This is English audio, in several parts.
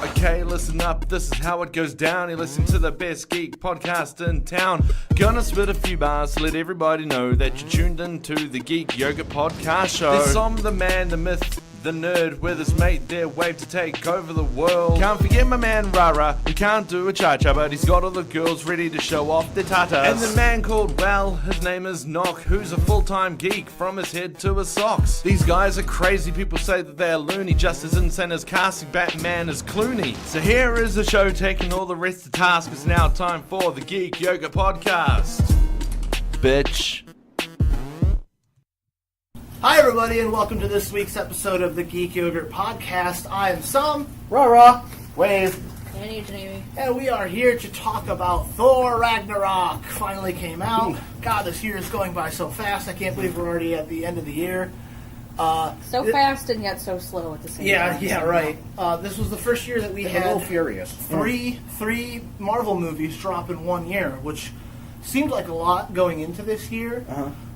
Okay, listen up, this is how it goes down. You listen to the best geek podcast in town. Gonna spit a few bars to let everybody know that you're tuned into the Geek Yoga Podcast Show. There's Som, the man, the myth, the nerd, with his mate, their wave to take over the world. Can't forget my man Rara, who can't do a cha-cha, but he's got all the girls ready to show off their tatas. And the man called Well, his name is Knock, who's a full-time geek from his head to his socks. These guys are crazy, people say that they're loony, just as insane as casting Batman as Clooney. So here is the show taking all the rest to task. It's now time for the Geek Yoga Podcast. Bitch. Hi everybody, and welcome to this week's episode of the Geek Yogurt Podcast. I am Som, Rara, Wave, and Jamie, and we are here to talk about Thor Ragnarok. Finally came out. God, this year is going by so fast. I can't believe we're already at the end of the year. Fast and yet so slow at the same time. Yeah, right. This was the first year that we had a little furious. Three Marvel movies drop in 1 year, which seemed like a lot going into this year.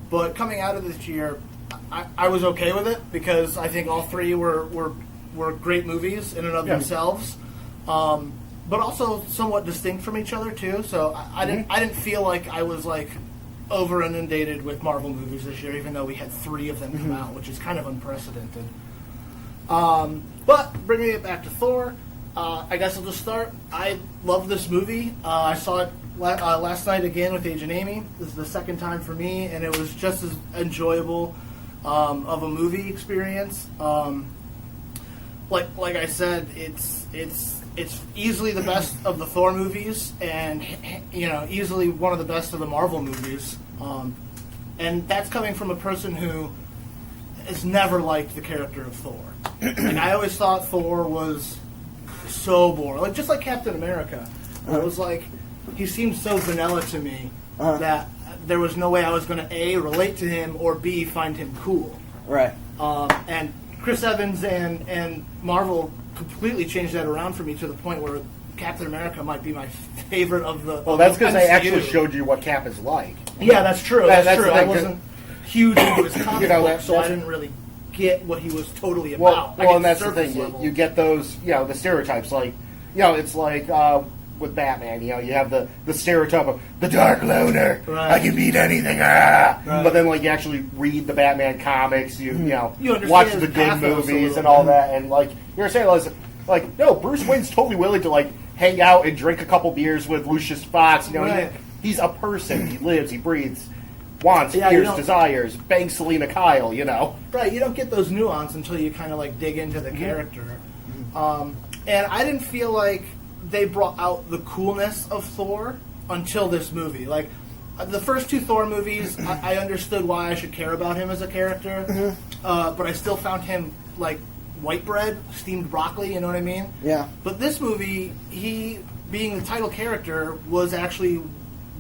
But coming out of this year, I was okay with it because I think all three were great movies in and of themselves, but also somewhat distinct from each other too. So I didn't feel like I was like over inundated with Marvel movies this year, even though we had three of them come out, which is kind of unprecedented. But bringing it back to Thor, I guess I'll just start. I love this movie. I saw it last night again with Agent Amy. This is the second time for me, and it was just as enjoyable of a movie experience. Like I said, it's easily the best of the Thor movies, and easily one of the best of the Marvel movies. And that's coming from a person who has never liked the character of Thor. Like, I always thought Thor was so boring, like just like Captain America. It was like he seemed so vanilla to me that there was no way I was going to A, relate to him, or B, find him cool. Right. And Chris Evans and Marvel completely changed that around for me to the point where Captain America might be my favorite of the. Well, that's because they actually showed you what Cap is like. Yeah, that's true. That's true. I Like, wasn't huge into his comic book, so I didn't really get what he was totally about. Well, and that's the thing. You get those, the stereotypes. Like, it's like with Batman, you have the stereotype of the dark loner. Right. I can beat anything. Right. But then, like, you actually read the Batman comics. You watch the good movies and all that, and like you're saying, like no, Bruce Wayne's totally willing to like hang out and drink a couple beers with Lucius Fox. Right. He's a person. He lives. He breathes. Wants, fears, desires, bangs Selena Kyle, Right, you don't get those nuance until you kind of like dig into the character. And I didn't feel like they brought out the coolness of Thor until this movie. Like, the first two Thor movies, I understood why I should care about him as a character, but I still found him like white bread, steamed broccoli, you know what I mean? Yeah. But this movie, he, being the title character, was actually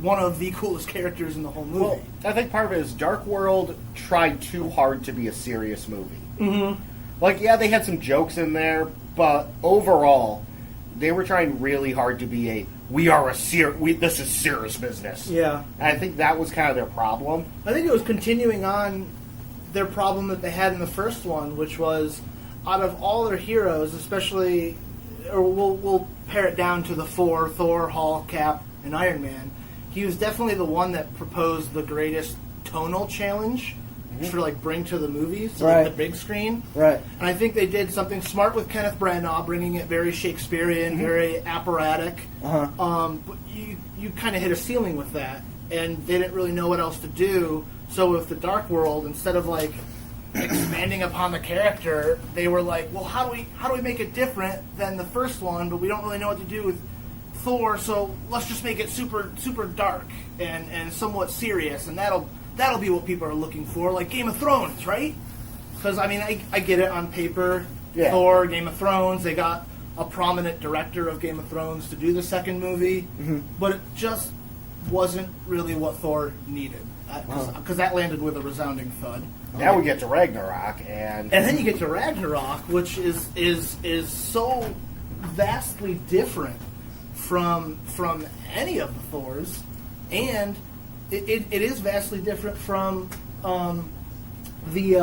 one of the coolest characters in the whole movie. Well, I think part of it is Dark World tried too hard to be a serious movie. Mm-hmm. Like, they had some jokes in there, but overall, they were trying really hard to be this is serious business. Yeah. And I think that was kind of their problem. I think it was continuing on their problem that they had in the first one, which was, out of all their heroes, especially, or we'll pare it down to the four, Thor, Hulk, Cap, and Iron Man, he was definitely the one that proposed the greatest tonal challenge to like bring to the movies, to like, the big screen. Right. And I think they did something smart with Kenneth Branagh, bringing it very Shakespearean, very operatic. But you kind of hit a ceiling with that, and they didn't really know what else to do. So with the Dark World, instead of like expanding upon the character, they were like, well, how do we make it different than the first one? But we don't really know what to do with Thor, so let's just make it super dark and somewhat serious, and that'll be what people are looking for, like Game of Thrones, right? Because I mean, I get it on paper. Yeah. Thor, Game of Thrones, they got a prominent director of Game of Thrones to do the second movie, but it just wasn't really what Thor needed, because that landed with a resounding thud. Now we get to Ragnarok, and then you get to Ragnarok, which is so vastly different from any of the Thors, and it is vastly different from the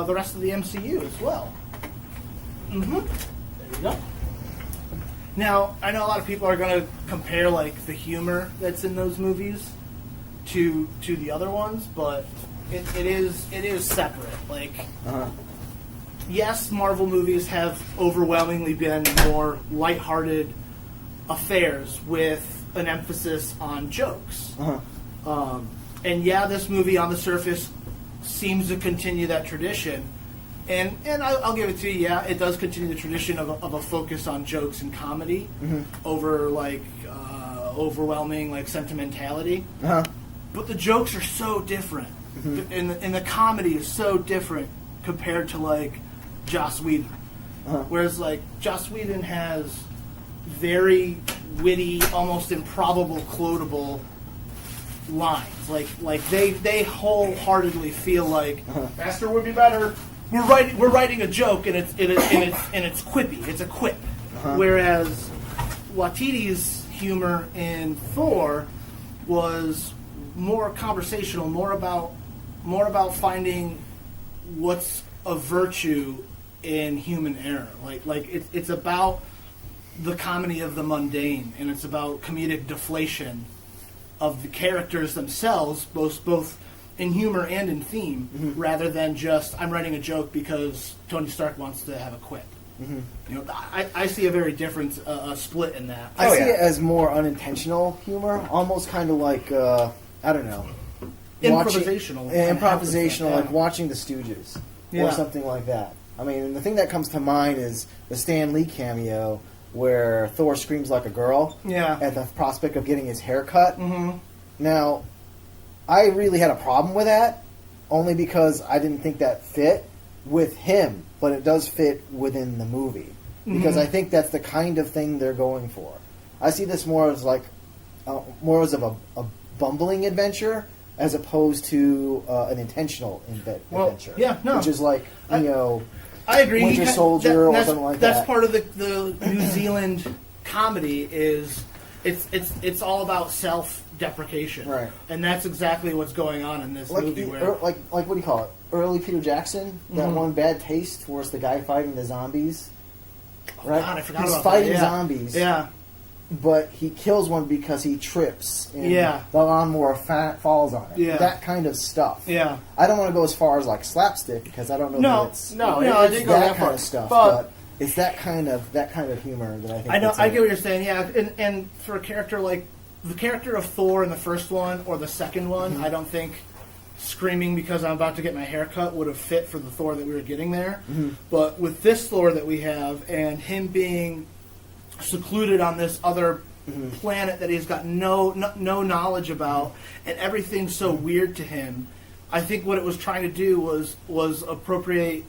rest of the MCU as well. There you go. Now, I know a lot of people are going to compare like the humor that's in those movies to the other ones, but it is separate. Like, yes, Marvel movies have overwhelmingly been more lighthearted affairs with an emphasis on jokes. And yeah, this movie on the surface seems to continue that tradition. And I'll give it to you, yeah, it does continue the tradition of a focus on jokes and comedy over, like, overwhelming, like, sentimentality. But the jokes are so different. And the comedy is so different compared to, like, Joss Whedon. Whereas, like, Joss Whedon has very witty, almost improbable, quotable lines. Like they wholeheartedly feel like faster would be better. We're writing a joke and it's quippy. It's a quip. Whereas Waititi's humor in Thor was more conversational, more about finding what's a virtue in human error. Like it's about the comedy of the mundane, and it's about comedic deflation of the characters themselves, both in humor and in theme, rather than just I'm writing a joke because Tony Stark wants to have a quip. You know, I see a very different split in that. I see it as more unintentional humor, almost kind of like I don't know, improvisational, like watching The Stooges or something like that. I mean, the thing that comes to mind is the Stan Lee cameo where Thor screams like a girl at the prospect of getting his hair cut. Now, I really had a problem with that, only because I didn't think that fit with him, but it does fit within the movie. Because I think that's the kind of thing they're going for. I see this more as like, more as of a bumbling adventure, as opposed to an intentional adventure. Which is like, I agree. Winter Soldier or something like that. That's part of the New Zealand comedy is it's all about self-deprecation, right? And that's exactly what's going on in this movie. Like what do you call it? Early Peter Jackson. That one Bad Taste, where it's the guy fighting the zombies. Right? God, I forgot He's about fighting that. zombies. Yeah. But he kills one because he trips and the lawnmower falls on it. Yeah. That kind of stuff. Yeah. I don't want to go as far as like slapstick because I don't know that it's I didn't go that kind far. of stuff. But it's that kind of humor that I think. I know. I get what you're saying. Yeah, and for a character like the character of Thor in the first one or the second one, I don't think screaming because I'm about to get my hair cut would have fit for the Thor that we were getting there. But with this Thor that we have and him being secluded on this other planet that he's got no knowledge about, and everything's so weird to him, I think what it was trying to do was appropriate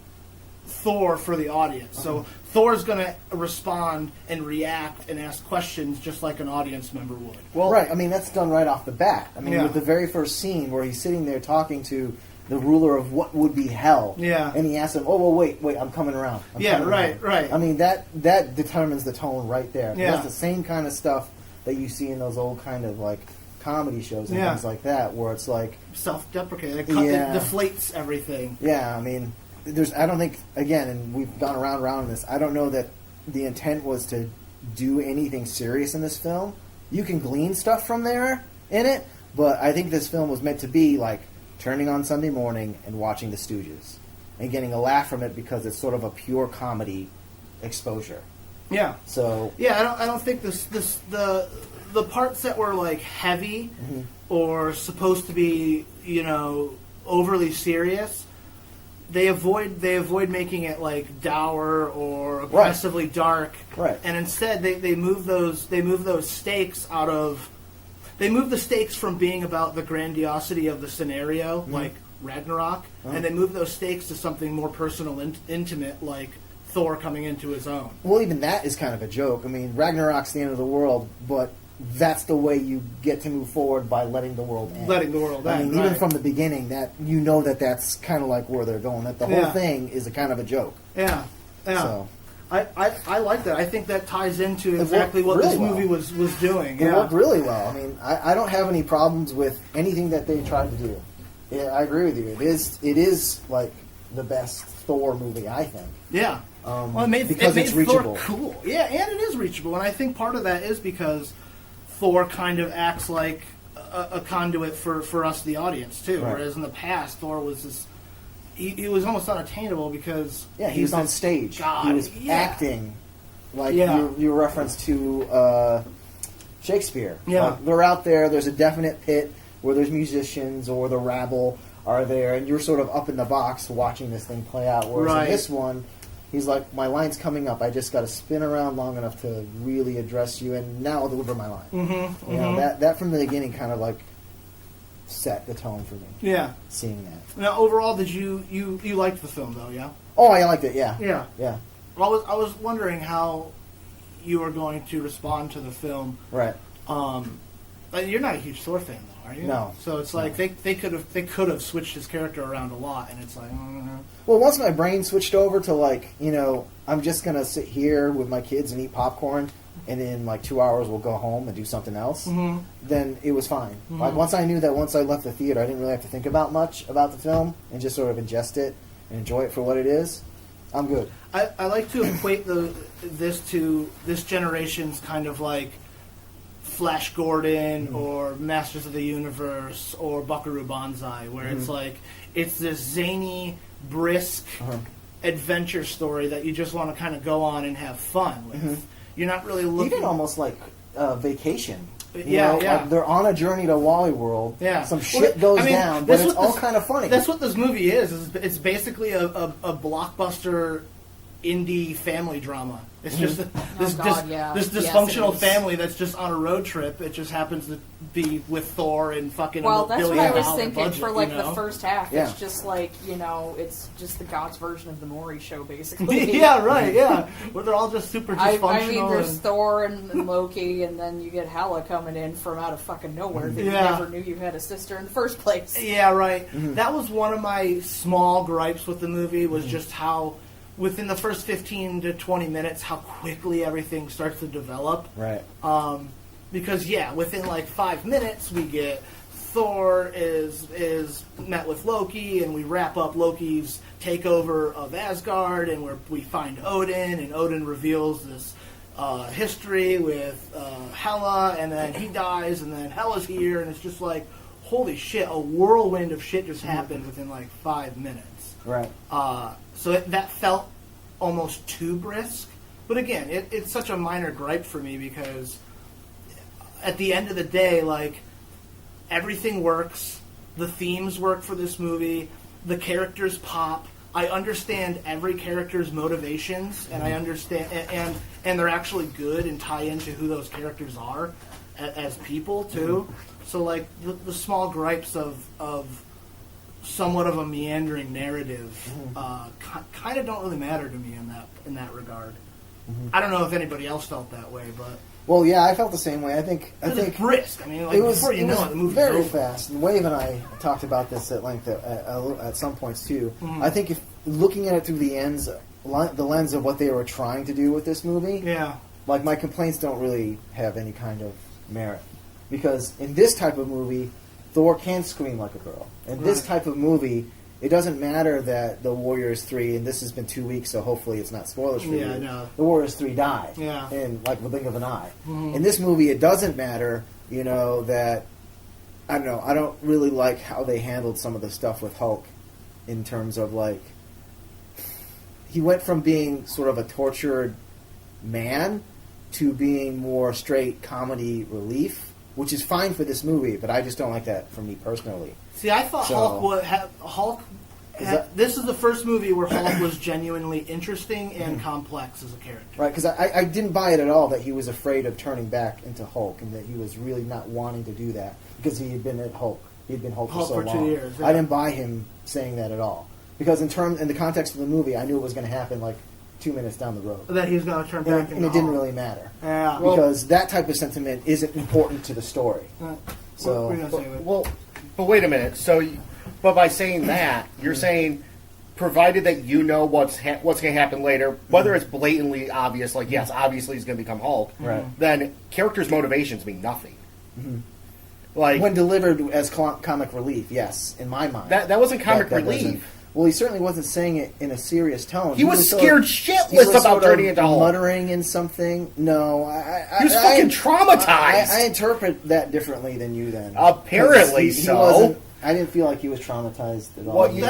Thor for the audience. So Thor's going to respond and react and ask questions just like an audience member would. Well, right. I mean, that's done right off the bat. I mean, with the very first scene where he's sitting there talking to the ruler of what would be hell. Yeah. And he asks him, well, wait, I'm coming around. Right. I mean, that determines the tone right there. Yeah. That's the same kind of stuff that you see in those old kind of, like, comedy shows and things like that, where it's like... self-deprecating. It deflates everything. Yeah, I mean, I don't think, again, and we've gone around this, I don't know that the intent was to do anything serious in this film. You can glean stuff from there in it, but I think this film was meant to be, like, turning on Sunday morning and watching The Stooges and getting a laugh from it because it's sort of a pure comedy exposure. Yeah. So I don't think the parts that were like heavy or supposed to be overly serious, they avoid making it like dour or aggressively dark. Right. And instead they move those stakes out of. They move the stakes from being about the grandiosity of the scenario, like Ragnarok, and they move those stakes to something more personal and intimate, like Thor coming into his own. Well, even that is kind of a joke. I mean, Ragnarok's the end of the world, but that's the way you get to move forward by letting the world end. I mean, even from the beginning, that that's kind of like where they're going. That the whole thing is a kind of a joke. Yeah. So. I like that. I think that ties into exactly what this movie was doing. It worked really well. I mean, I don't have any problems with anything that they tried to do. Yeah, I agree with you. It is like the best Thor movie, I think. Yeah. Well, it made it's reachable. Thor cool. Yeah, and it is reachable, and I think part of that is because Thor kind of acts like a conduit for us, the audience, too. Right. Whereas in the past, Thor was this... He was almost unattainable because... Yeah, he was on stage. God, he was acting like your reference to Shakespeare. Yeah. They're out there, there's a definite pit where there's musicians or the rabble are there, and you're sort of up in the box watching this thing play out. Whereas in this one, he's like, my line's coming up. I just got to spin around long enough to really address you, and now I'll deliver my line. Mm-hmm, you know, that from the beginning kind of like set the tone for me. Yeah. Seeing that. Now, overall, did you liked the film, though, yeah? Oh, I liked it, yeah. Yeah. Yeah. Well, I was wondering how you were going to respond to the film. Right. You're not a huge Thor fan, though, are you? No. So it's like they could have switched his character around a lot, and it's like. Well, once my brain switched over to like, you know, I'm just gonna sit here with my kids and eat popcorn, and in like 2 hours we'll go home and do something else. Mm-hmm. Then it was fine. Mm-hmm. Like once I knew that once I left the theater, I didn't really have to think about much about the film and just sort of ingest it and enjoy it for what it is. I'm good. I like to equate this to this generation's kind of like Flash Gordon or Masters of the Universe or Buckaroo Banzai, where it's like it's this zany, brisk adventure story that you just want to kind of go on and have fun with. You're not really looking... Even almost like Vacation. Yeah. Like they're on a journey to Wally World. Yeah. Some shit goes down, but it's all kind of funny. That's what this movie is. It's basically a blockbuster indie family drama. It's just this dysfunctional family that's just on a road trip. It just happens to be with Thor and fucking well, that's what I was thinking budget, for like you know? the first half. Yeah. It's just like, you know, it's just the God's version of the Maury show, basically. Yeah, right. Yeah, where they're all just super dysfunctional. I mean, there's Thor and Loki, and then you get Hela coming in from out of fucking nowhere that you never knew you had a sister in the first place. Yeah, right. That was one of my small gripes with the movie, was just how within the first 15 to 20 minutes, how quickly everything starts to develop. Right. Because, within like 5 minutes, we get Thor is met with Loki, and we wrap up Loki's takeover of Asgard, and we find Odin, and Odin reveals this history with Hela, and then he dies, and then Hela's here, and it's just like, holy shit, a whirlwind of shit just happened within like 5 minutes. Right. So that felt almost too brisk. But again, it's such a minor gripe for me because at the end of the day, like, everything works. The themes work for this movie. The characters pop. I understand every character's motivations, and I understand, and they're actually good and tie into who those characters are as people too. So like the small gripes of somewhat of a meandering narrative kind of don't really matter to me in that regard. I don't know if anybody else felt that way, but well, yeah, I felt the same way. I think it's brisk. I mean, like, it was, before you know it, the movie's very over. fast. And Wave and I talked about this at length at some points too. I think if looking at it through the lens of what they were trying to do with this movie, like my complaints don't really have any kind of merit, because in this type of movie, Thor can scream like a girl. In this type of movie, it doesn't matter that the Warriors 3, and this has been 2 weeks, so hopefully it's not spoilers for you. No. The Warriors 3 die in like the blink of an eye. In this movie, it doesn't matter, you know, that I don't know. I don't really like how they handled some of the stuff with Hulk, in terms of like he went from being sort of a tortured man to being more straight comedy relief. Which is fine for this movie, but I just don't like that for me personally. See, I thought this is the first movie where Hulk was genuinely interesting and complex as a character. Right, because I didn't buy it at all that he was afraid of turning back into Hulk, and that he was really not wanting to do that because he had been Hulk. He had been Hulk for so long. 2 years. Yeah. I didn't buy him saying that at all, because in the context of the movie, I knew it was going to happen like 2 minutes down the road. That he was going to turn back into and it didn't really matter. Yeah. Because that type of sentiment isn't important to the story. So, what were you going to say? But wait a minute. So, but by saying that, you're saying, provided that you know what's going to happen later, whether it's blatantly obvious, like yes, obviously he's going to become Hulk, then characters' motivations mean nothing. Like when delivered as comic relief, yes, in my mind, that wasn't comic relief. Well, he certainly wasn't saying it in a serious tone. He was scared shitless about turning into Hulk. Muttering in something. No, he was fucking traumatized. I interpret that differently than you. Then apparently so. I didn't feel like he was traumatized at all. Well, he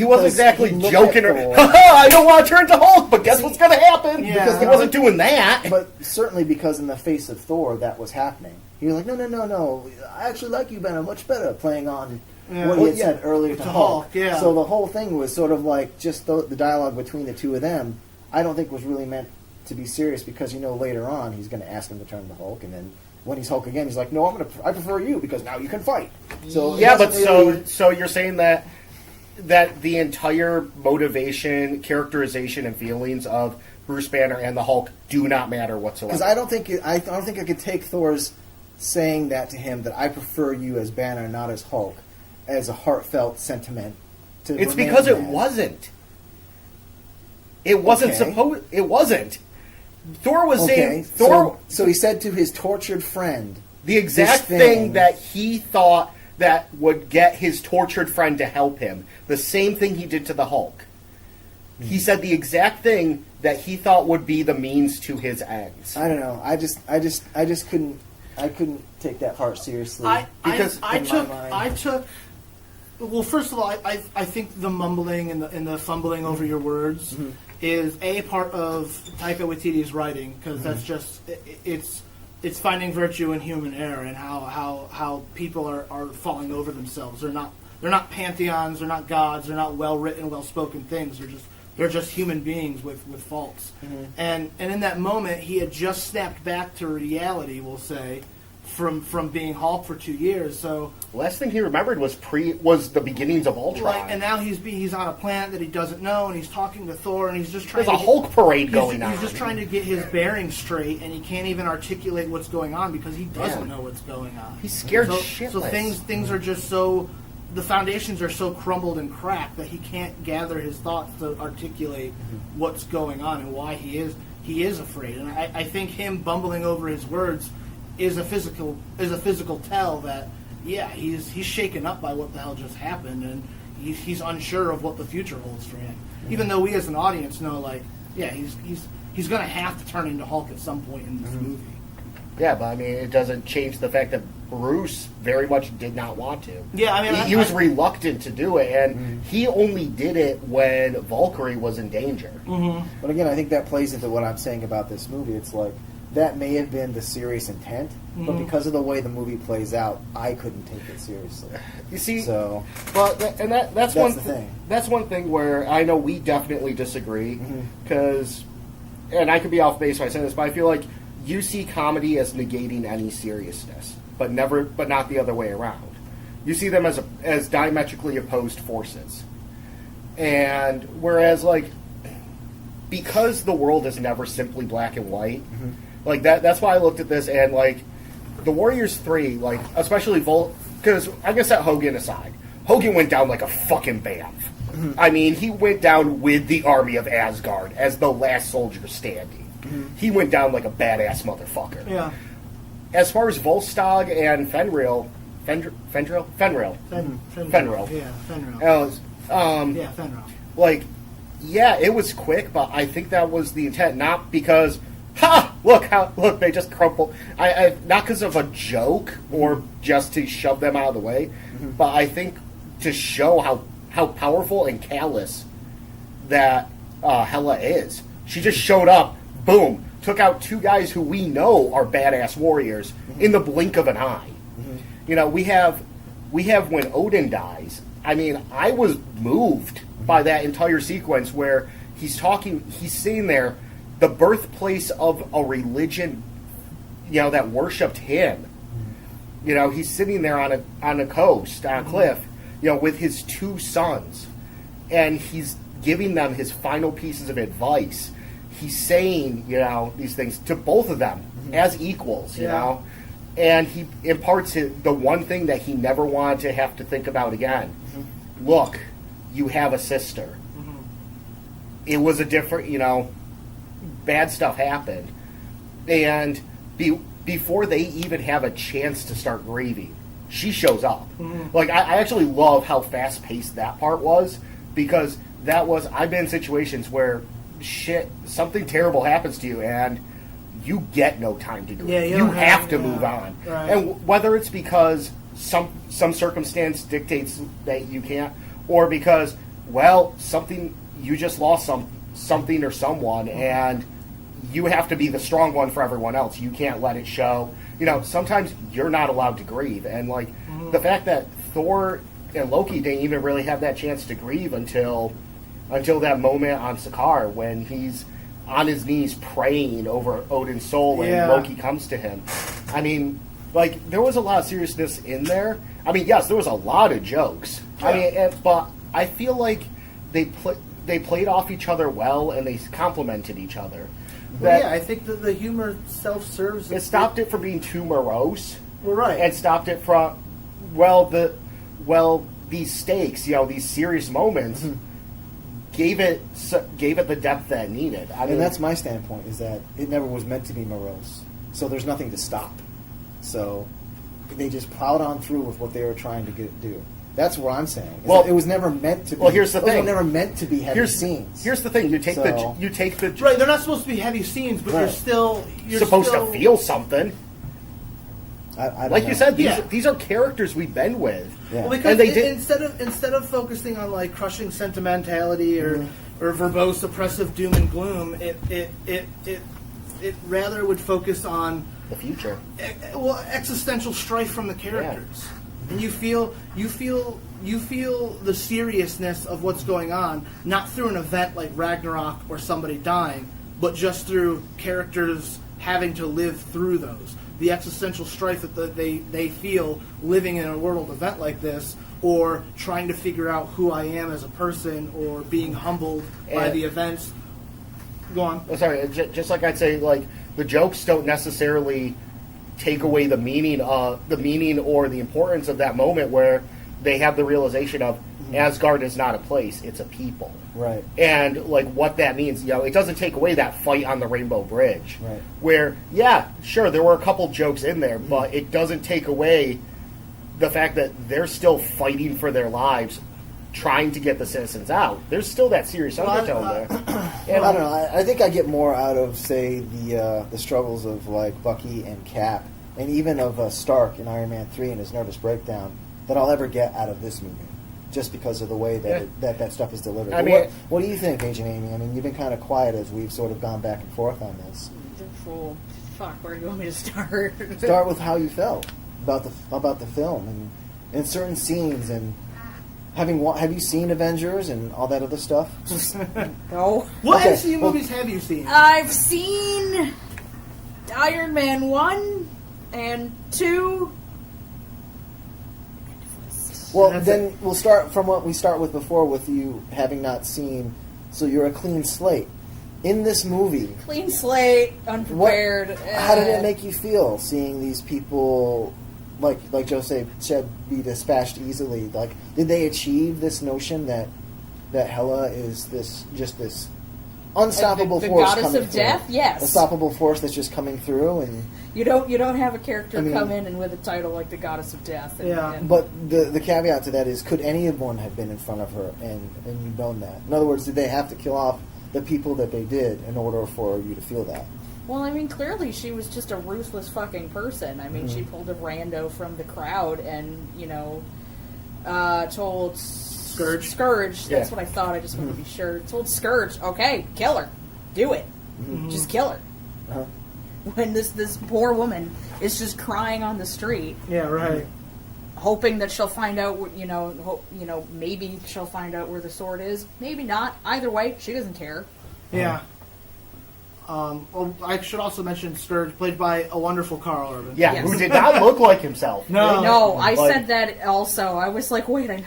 wasn't exactly joking or, I don't want to turn to Hulk, but guess what's going to happen? Yeah. Because he wasn't doing that. But certainly because in the face of Thor, that was happening. He was like, no, I actually like you, Ben, much better, playing on what he had said earlier to Hulk. Yeah. So the whole thing was sort of like just the dialogue between the two of them, I don't think was really meant to be serious because, later on he's going to ask him to turn to Hulk, and then when he's Hulk again, he's like, no, I prefer you because now you can fight. So yeah, but so you're saying that the entire motivation, characterization, and feelings of Bruce Banner and the Hulk do not matter whatsoever. Because I don't think I could take Thor's saying that to him, that I prefer you as Banner, not as Hulk, as a heartfelt sentiment. It's because it wasn't. It wasn't supposed. It wasn't. Thor was saying... So he said to his tortured friend... The exact thing that he thought that would get his tortured friend to help him. The same thing he did to the Hulk. He said the exact thing that he thought would be the means to his ends. I don't know. I just couldn't take that part seriously. I took... Well, first of all, I think the mumbling and the fumbling over your words... Mm-hmm. is a part of Taika Waititi's writing, because that's just it's finding virtue in human error and how people are falling over themselves. They're not pantheons, they're not gods, they're not well written, well spoken things. They're just human beings with faults. Mm-hmm. And in that moment, he had just snapped back to reality, we'll say, from being Hulk for 2 years. So last thing he remembered was the beginnings of Ultron. And now he's on a planet that he doesn't know, and he's talking to Thor, and he's just trying. There's a Hulk parade going on. He's just trying to get his bearings straight, and he can't even articulate what's going on because he doesn't know what's going on. He's scared shitless. So things are just so. The foundations are so crumbled and cracked that he can't gather his thoughts to articulate what's going on and why he is afraid. And I think him bumbling over his words is a physical tell that he's shaken up by what the hell just happened, and he's unsure of what the future holds for him. Mm-hmm. Even though we as an audience know, he's going to have to turn into Hulk at some point in this movie. Yeah, but I mean, it doesn't change the fact that Bruce very much did not want to. Yeah, I mean, he was reluctant to do it, and he only did it when Valkyrie was in danger. Mm-hmm. But again, I think that plays into what I'm saying about this movie. It's like, that may have been the serious intent, but because of the way the movie plays out, I couldn't take it seriously. You see, that's one thing. That's one thing where I know we definitely disagree, because, and I could be off base when I say this, but I feel like you see comedy as negating any seriousness, but not the other way around. You see them as diametrically opposed forces, and whereas because the world is never simply black and white. Mm-hmm. That's why I looked at this, and the Warriors 3, especially because I guess that Hogan aside, Hogan went down like a fucking Bamf. Mm-hmm. I mean, he went down with the army of Asgard as the last soldier standing. Mm-hmm. He went down like a badass motherfucker. Yeah. As far as Volstagg and Fenrir. Fenrir. Yeah, Fenrir. Yeah, it was quick, but I think that was the intent, not because look, they just crumpled. Not because of a joke or just to shove them out of the way, but I think to show how powerful and callous that Hela is. She just showed up, boom, took out two guys who we know are badass warriors in the blink of an eye. Mm-hmm. We have when Odin dies. I mean, I was moved by that entire sequence where he's sitting there, the birthplace of a religion, that worshipped him. He's sitting there on a coast, on a cliff, with his two sons, and he's giving them his final pieces of advice. He's saying, these things to both of them as equals, and he imparts the one thing that he never wanted to have to think about again. Look, you have a sister. It was a different, bad stuff happened. And before they even have a chance to start grieving, she shows up. I actually love how fast-paced that part was, because I've been in situations where something terrible happens to you, and you get no time to grieve. Yeah, you have to move on. Right. And whether it's because some circumstance dictates that you can't, or because, well, you just lost something or someone, and you have to be the strong one for everyone else. You can't let it show. Sometimes you're not allowed to grieve. And, the fact that Thor and Loki didn't even really have that chance to grieve until that moment on Sakaar when he's on his knees praying over Odin's soul and Loki comes to him. I mean, there was a lot of seriousness in there. I mean, yes, there was a lot of jokes. Yeah. But I feel like they played off each other well, and they complemented each other. I think that the humor self-serves. It stopped it from being too morose. Well, right. And stopped it from, these stakes, these serious moments, gave it the depth that it needed. And that's my standpoint, is that it never was meant to be morose. So there's nothing to stop. So they just plowed on through with what they were trying to do. That's what I'm saying. Well, it was never meant to be. Well, here's the thing. It was never meant to be heavy scenes. Here's the thing. You take the right. They're not supposed to be heavy scenes, but you're supposed to feel something. I like know. You said, these are characters we've been with. Yeah. Well, because instead of focusing on crushing sentimentality or verbose oppressive doom and gloom, it rather would focus on the future. Existential strife from the characters. Yeah. And you feel the seriousness of what's going on, not through an event like Ragnarok or somebody dying, but just through characters having to live through those. The existential strife that they feel living in a world event like this, or trying to figure out who I am as a person, or being humbled by the events. Go on. Oh, sorry, just like I'd say, the jokes don't necessarily take away the meaning or the importance of that moment where they have the realization of Asgard is not a place, it's a people. Right. And what that means, it doesn't take away that fight on the Rainbow Bridge. Right. Where, sure, there were a couple jokes in there, but it doesn't take away the fact that they're still fighting for their lives, trying to get the citizens out. There's still that serious undertone there. And I don't know. I think I get more out of, say, the struggles of Bucky and Cap, and even of Stark in Iron Man 3 and his nervous breakdown, that I'll ever get out of this movie, just because of the way that that stuff is delivered. What do you think, Agent Amy? I mean, you've been kind of quiet as we've sort of gone back and forth on this. Fuck, where do you want me to start? Start with how you felt about the film and certain scenes and. Have you seen Avengers and all that other stuff? No. What MCU movies have you seen? I've seen Iron Man 1 and 2. Well, then we'll start from what we start with before, with you having not seen. So you're a clean slate. In this movie... Clean slate, unprepared. How did it make you feel, seeing these people... Like Joe said, be dispatched easily. Did they achieve this notion that Hela is this unstoppable force goddess coming of through? Death? Yes, unstoppable force that's just coming through, and you don't have a character come in and with a title like the Goddess of Death. But the caveat to that is, could anyone have been in front of her, and you've known that? In other words, did they have to kill off the people that they did in order for you to feel that? Well, I mean, clearly she was just a ruthless fucking person. I mean, she pulled a rando from the crowd and, told Scourge. That's what I thought. I just wanted to be sure. Told Scourge, okay, kill her. Do it. Just kill her. Uh-huh. When this poor woman is just crying on the street. Yeah, right. Hoping that she'll find out, maybe she'll find out where the sword is. Maybe not. Either way, she doesn't care. Yeah. I should also mention Scourge, played by a wonderful Karl Urban. Yeah, yes. Who did not look like himself. No, I said that also. I was like, wait, I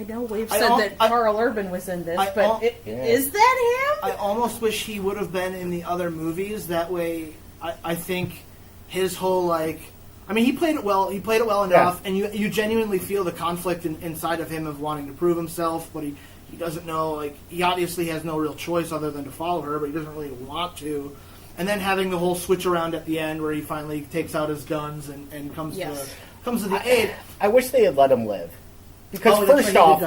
know we've said that Karl Urban was in this, but is that him? I almost wish he would have been in the other movies. That way, I think his whole, he played it well. He played it well enough, and you genuinely feel the conflict inside of him of wanting to prove himself, but he doesn't know, he obviously has no real choice other than to follow her, but he doesn't really want to. And then having the whole switch around at the end where he finally takes out his guns and comes to the aid. I wish they had let him live. Because first off,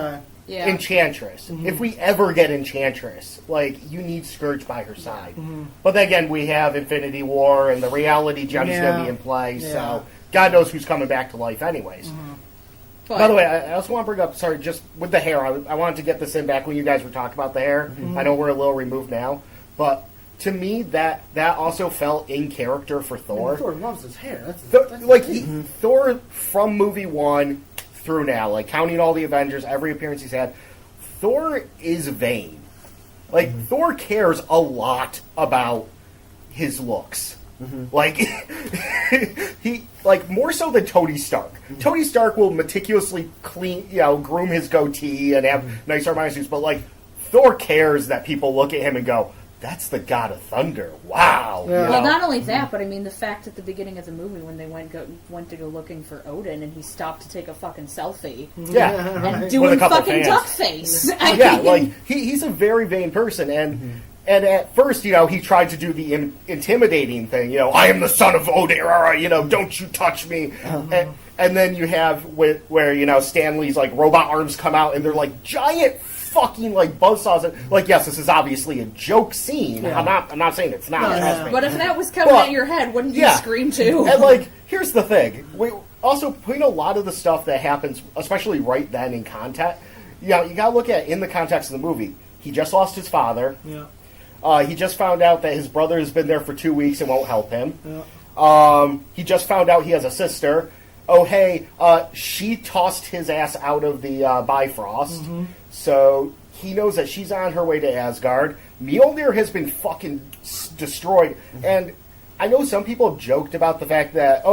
Enchantress. If we ever get Enchantress, like, you need Scourge by her side. But then again, we have Infinity War, and the reality gem's going to be in play, so God knows who's coming back to life anyways. By the way, I also want to bring up, sorry, just with the hair, I wanted to get this in back when you guys were talking about the hair. I know we're a little removed now, but to me, that also felt in character for Thor. Thor loves his hair. Thor, from movie 1 through now, like, counting all the Avengers, every appearance he's had, Thor is vain. Like, Thor cares a lot about his looks. Like, he, like, more so than Tony Stark. Tony Stark will meticulously groom his goatee and have nice Armani suits, but, like, Thor cares that people look at him and go, that's the God of Thunder. Wow. Yeah. Well, not only that, but I mean the fact at the beginning of the movie when they went to go looking for Odin and he stopped to take a fucking selfie. And doing fucking duck face. Like he's a very vain person, and at first, he tried to do the intimidating thing. I am the son of Odin. Don't you touch me. And then you have where Stan Lee's like robot arms come out and they're like giant fucking like buzzsaws. Like, yes, this is obviously a joke scene. I'm not saying it's not. But if that was coming at your head, wouldn't you scream too? And like, here's the thing: we also putting a lot of the stuff that happens, especially right then, in context. You gotta look at it in the context of the movie. He just lost his father. He just found out that his brother has been there for 2 weeks and won't help him. He just found out he has a sister. Oh, hey, she tossed his ass out of the Bifrost. So he knows that she's on her way to Asgard. Mjolnir has been fucking destroyed. And I know some people have joked about the fact that,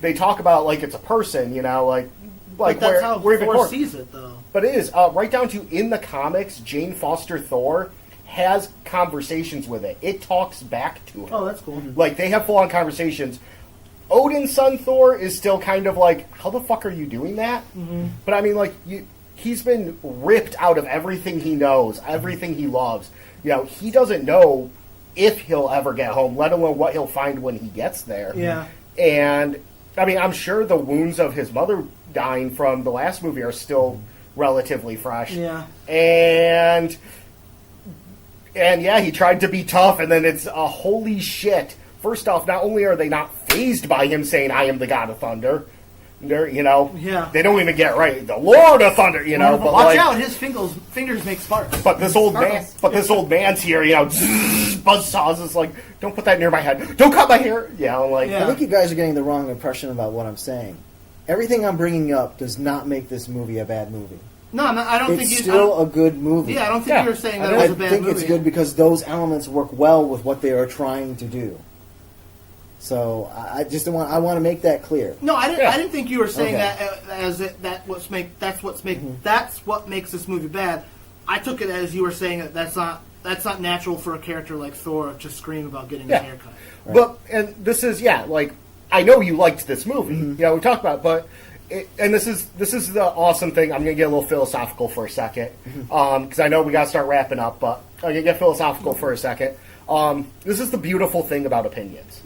they talk about like it's a person, like but that's how Thor sees it, though. But it is. Right down to, in the comics, Jane Foster Thor has conversations with it. It talks back to her. Oh, that's cool. Like, they have full-on conversations. Odin's son Thor is still kind of like, how the fuck are you doing that? But I mean, like, he's been ripped out of everything he knows, everything he loves. He doesn't know if he'll ever get home, let alone what he'll find when he gets there. And, I mean, I'm sure the wounds of his mother dying from the last movie are still relatively fresh. And yeah, he tried to be tough, and then it's a holy shit. First off, not only are they not fazed by him saying, I am the God of Thunder, they don't even get right. The Lord of Thunder, but watch out, his fingers make sparks. But this old man's here, buzzsaws is like, don't put that near my head. Don't cut my hair. I think you guys are getting the wrong impression about what I'm saying. Everything I'm bringing up does not make this movie a bad movie. No, I don't think it's still a good movie. Yeah, I don't think you're saying that it was a bad movie. I think it's good because those elements work well with what they are trying to do. So I want to make that clear. No, I didn't think you were saying that that's what makes this movie bad. I took it as you were saying that's not natural for a character like Thor to scream about getting a haircut. Right. But and this is like, I know you liked this movie. We talked about it, but. And this is the awesome thing. I'm going to get a little philosophical for a second, because I know we got to start wrapping up. But I'm going to get philosophical for a second. This is the beautiful thing about opinions.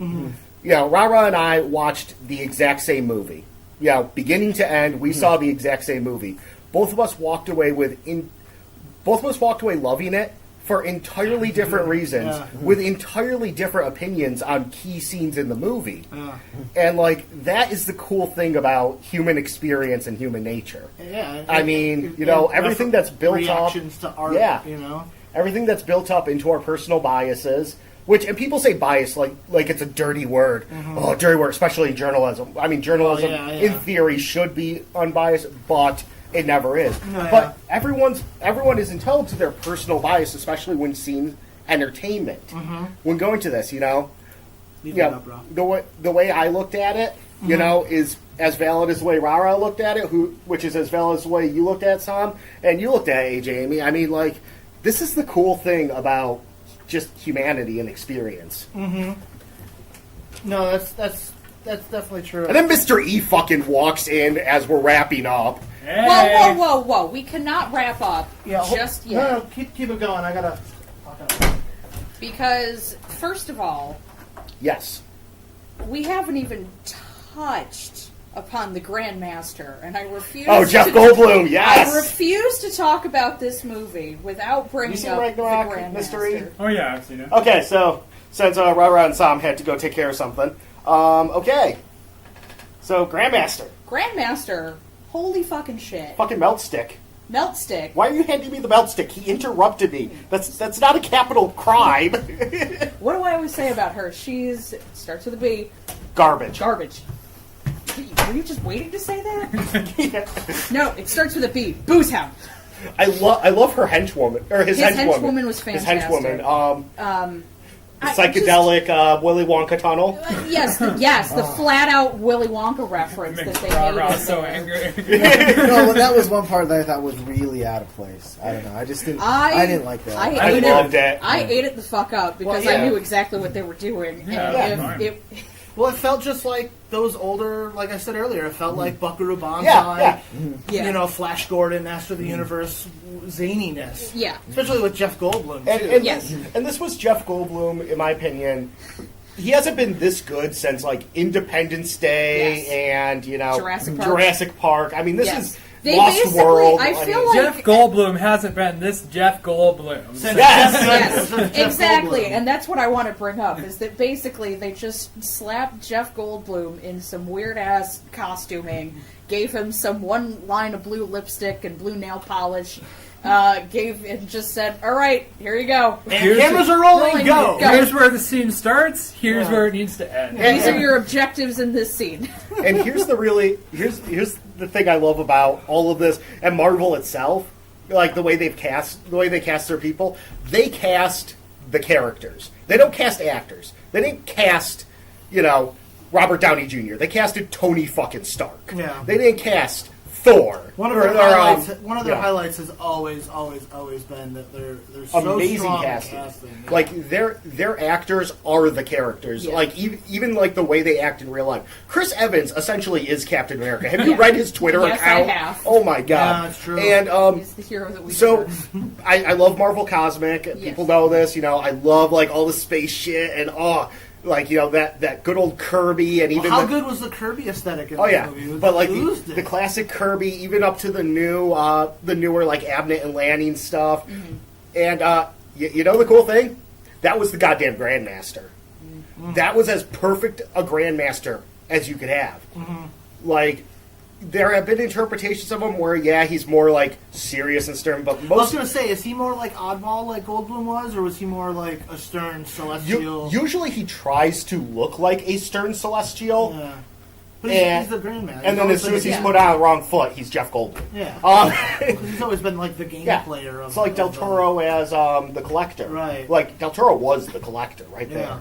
Rara and I watched the exact same movie. Beginning to end, we saw the exact same movie. Both of us walked away loving it for entirely different reasons, with entirely different opinions on key scenes in the movie. And, like, that is the cool thing about human experience and human nature. I mean, everything that's built up... Reactions to art, everything that's built up into our personal biases, and people say bias like it's a dirty word. Oh, dirty word, especially in journalism. I mean, journalism, in theory, should be unbiased, but... It never is. But everyone is entitled to their personal bias, especially when seeing entertainment. When going to this, the way I looked at it, is as valid as the way Rara looked at it, which is as valid as the way you looked at Sam, and you looked at AJ, Amy. I mean, like, this is the cool thing about just humanity and experience. No, that's definitely true. And then Mr. E fucking walks in as we're wrapping up. Hey. Whoa. We cannot wrap up just yet. No, keep it going. I gotta... Because, first of all... Yes. We haven't even touched upon the Grandmaster, and I refuse. Oh, Jeff Goldblum, yes. I refuse to talk about this movie without bringing up Ragnarok the Grandmaster. Mystery? Oh yeah, I've seen it. Okay, so since Rara and Sam had to go take care of something, okay. So Grandmaster, holy fucking shit. fucking melt stick. Melt stick. Why are you handing me the melt stick? He interrupted me. That's not a capital crime. What do I always say about her? She's starts with a B. Garbage. Garbage. Were you just waiting to say that? Yeah. No, it starts with a B. Booze hound. I love her henchwoman, or his henchwoman. His henchwoman was fantastic. His henchwoman. Psychedelic Willy Wonka tunnel. Yes, the flat out Willy Wonka reference that they made. I was so angry. No, that was one part that I thought was really out of place. I don't know. I just didn't. I didn't like that. I loved it. I ate it the fuck up because I knew exactly what they were doing. Well, it felt just like those older, like I said earlier, it felt like Buckaroo Banzai, you know, Flash Gordon, Master of the Universe zaniness. Yeah. Especially with Jeff Goldblum, too. And this was Jeff Goldblum, in my opinion. He hasn't been this good since, like, Independence Day and, you know, Jurassic Park. I mean, this is Lost World. I feel like Jeff Goldblum hasn't been this Jeff Goldblum. Yes, exactly. And that's what I want to bring up, is that basically they just slapped Jeff Goldblum in some weird-ass costuming, gave him some one line of blue lipstick and blue nail polish, and just said, all right, here you go. And cameras are rolling, go. Here's where the scene starts, here's where it needs to end. These are your objectives in this scene. And here's the thing I love about all of this, and Marvel itself, like the way they cast their people. They cast the characters. They don't cast actors. They didn't cast, you know, Robert Downey Jr. They casted Tony fucking Stark. Yeah. They didn't cast Thor. One of their highlights has always been that they're so amazing strong casting. Yeah. Like their actors are the characters. Yeah. Like even like the way they act in real life. Chris Evans essentially is Captain America. Have you read his Twitter account? I have. Oh my god, yeah, that's true. And He's the hero that we so deserve. I love Marvel Cosmic. Yes. People know this. You know, I love like all the space shit and like, you know, that good old Kirby and even how good was the Kirby aesthetic in this movie? But like the classic Kirby, even up to the newer like Abnett and Lanning stuff. Mm-hmm. And you know the cool thing? That was the goddamn Grandmaster. Mm-hmm. That was as perfect a Grandmaster as you could have. Mm-hmm. Like, there have been interpretations of him where, he's more, like, serious and stern, but most... I was going to say, is he more like oddball like Goldblum was, or was he more like a stern celestial? Usually he tries to look like a stern celestial. Yeah. But he's the Grandmaster. And then as soon as he's put on the wrong foot, he's Jeff Goldblum. Yeah. He's always been, like, the game player. It's like Del Toro as the Collector. Right. Like, Del Toro was the Collector right there.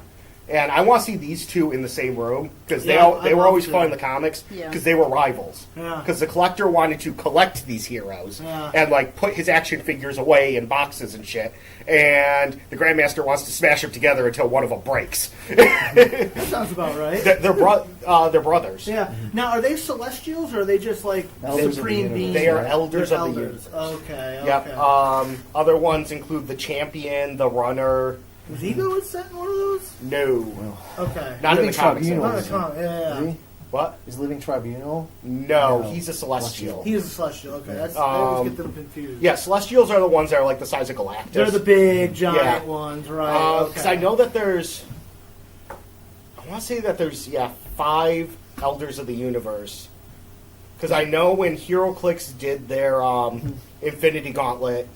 And I want to see these two in the same room, because they were always fun in the comics, because they were rivals. Because the Collector wanted to collect these heroes, and like put his action figures away in boxes and shit, and the Grandmaster wants to smash them together until one of them breaks. That sounds about right. They're brothers. Yeah. Now, are they Celestials, or are they just like supreme beings? They are elders of the universe. Okay. Yep. Other ones include the Champion, the Runner. Was Ego set in one of those? No. Okay. Not in the comics. Yeah. What? Is Living Tribunal? No, he's a Celestial. He's a Celestial, okay. I always get them confused. Yeah, Celestials are the ones that are like the size of Galactus. They're the big, giant ones, right. Because I know that there's... I want to say that there's, 5 Elders of the Universe. Because I know when HeroClix did their Infinity Gauntlet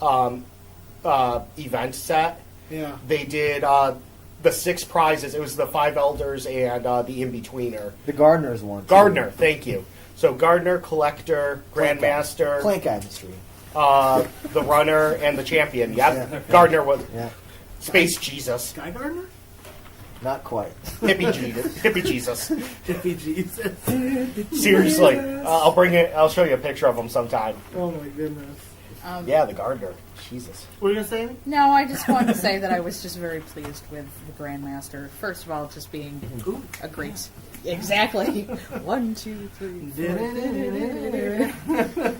event set, they did the 6 prizes. It was the 5 Elders and the In-Betweener. The Gardener's one. Gardner, thank you. So Gardner, Collector, Grandmaster. Plank Mystery. The Runner, and the Champion. Yep. Yeah. Gardner was Space Jesus. Sky Gardner? Not quite. Hippie Jesus. Hippie Jesus. Hippie Jesus. Seriously. I'll show you a picture of him sometime. Oh my goodness. The Gardner. Jesus. What were you going to say, Amy? No, I just wanted to say that I was just very pleased with the Grandmaster. First of all, just being a great... Exactly. 1, 2, 3,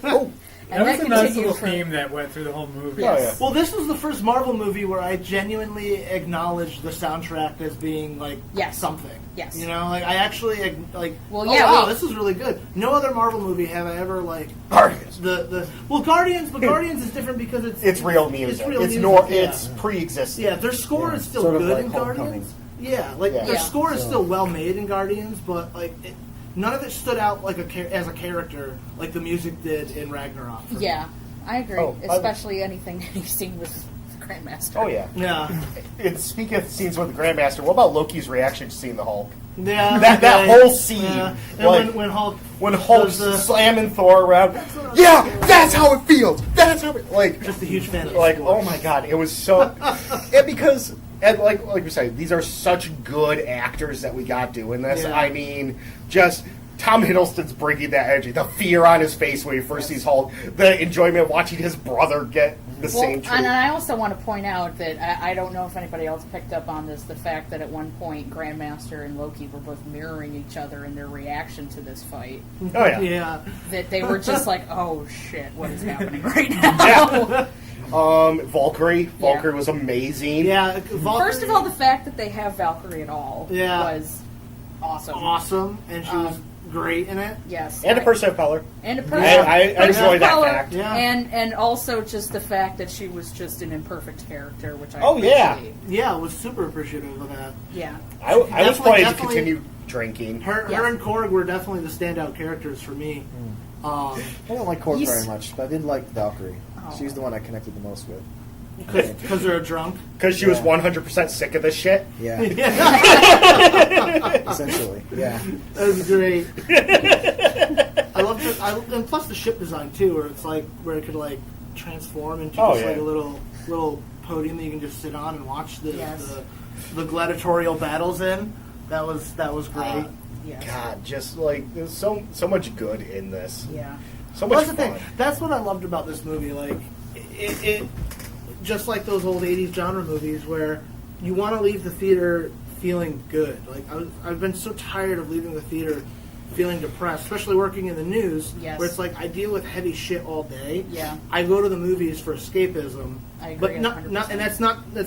4. That was a nice continued little for- theme that went through the whole movie. Oh, Yes. Well, this was the first Marvel movie where I genuinely acknowledged the soundtrack as being like Yes. something. Yes. You know, like I actually like. Well, oh, yeah, wow, we- this is really good. No other Marvel movie have I ever like Guardians. Guardians, but Guardians is different because It's real music. It's yeah. It's pre-existing. Yeah, their score Yeah, is still sort of good like in Homecoming. Guardians. Yeah, like Yeah. their Yeah. score is So- still well made in Guardians, but like none of it stood out like as a character like the music did in Ragnarok. for me. Yeah, I agree. Oh, Especially anything you've seen with Grandmaster. Oh yeah. Yeah. And speaking of scenes with the Grandmaster, what about Loki's reaction to seeing the Hulk? Yeah, That whole scene, Yeah. And like, when Hulk Hulk's does the- slamming Thor around, yeah, that's how it feels. That's how it like. just a huge fan of Like, the score. oh my god, it was so. And because, and like we said, these are such good actors that we got doing this. Yeah. I mean, just Tom Hiddleston's bringing that energy, the fear on his face when he first sees Hulk, the enjoyment of watching his brother get the same And treatment. I also want to point out that I don't know if anybody else picked up on this, the fact that at one point Grandmaster and Loki were both mirroring each other in their reaction to this fight. Oh yeah. Yeah. That they were just like, oh shit, what is happening right now? Valkyrie. Valkyrie was amazing. Yeah. First of all, the fact that they have Valkyrie at all Yeah. was awesome. awesome, and she was great in it. Yes. And a person of color. And a person, I person enjoy of that color, fact. Yeah. And also just the fact that she was just an imperfect character, which I Oh, yeah. appreciate. Yeah, I was super appreciative of that. Yeah. I was planning to Definitely- continue drinking. Her Yes. and Korg were definitely the standout characters for me. I don't like Korg He's- very much, but I did like Valkyrie. Oh. She's the one I connected the most with. Because they're a drunk. Because she was Yeah. 100% sick of this shit. Yeah, essentially. Yeah. That was great. I loved it. And plus the ship design too, where it's like where it could like transform into Oh, just yeah. like a little podium that you can just sit on and watch Yes. the gladiatorial battles in. That was great. Yes. God, just like there's so much good in this. Yeah. So Well, much that's the fun. thing. That's what I loved about this movie. Like it just like those old '80s genre movies where you want to leave the theater feeling good. Like I've been so tired of leaving the theater feeling depressed, especially working in the news, Yes. where it's like I deal with heavy shit all day. Yeah. I go to the movies for escapism. I agree But not 100%. and that's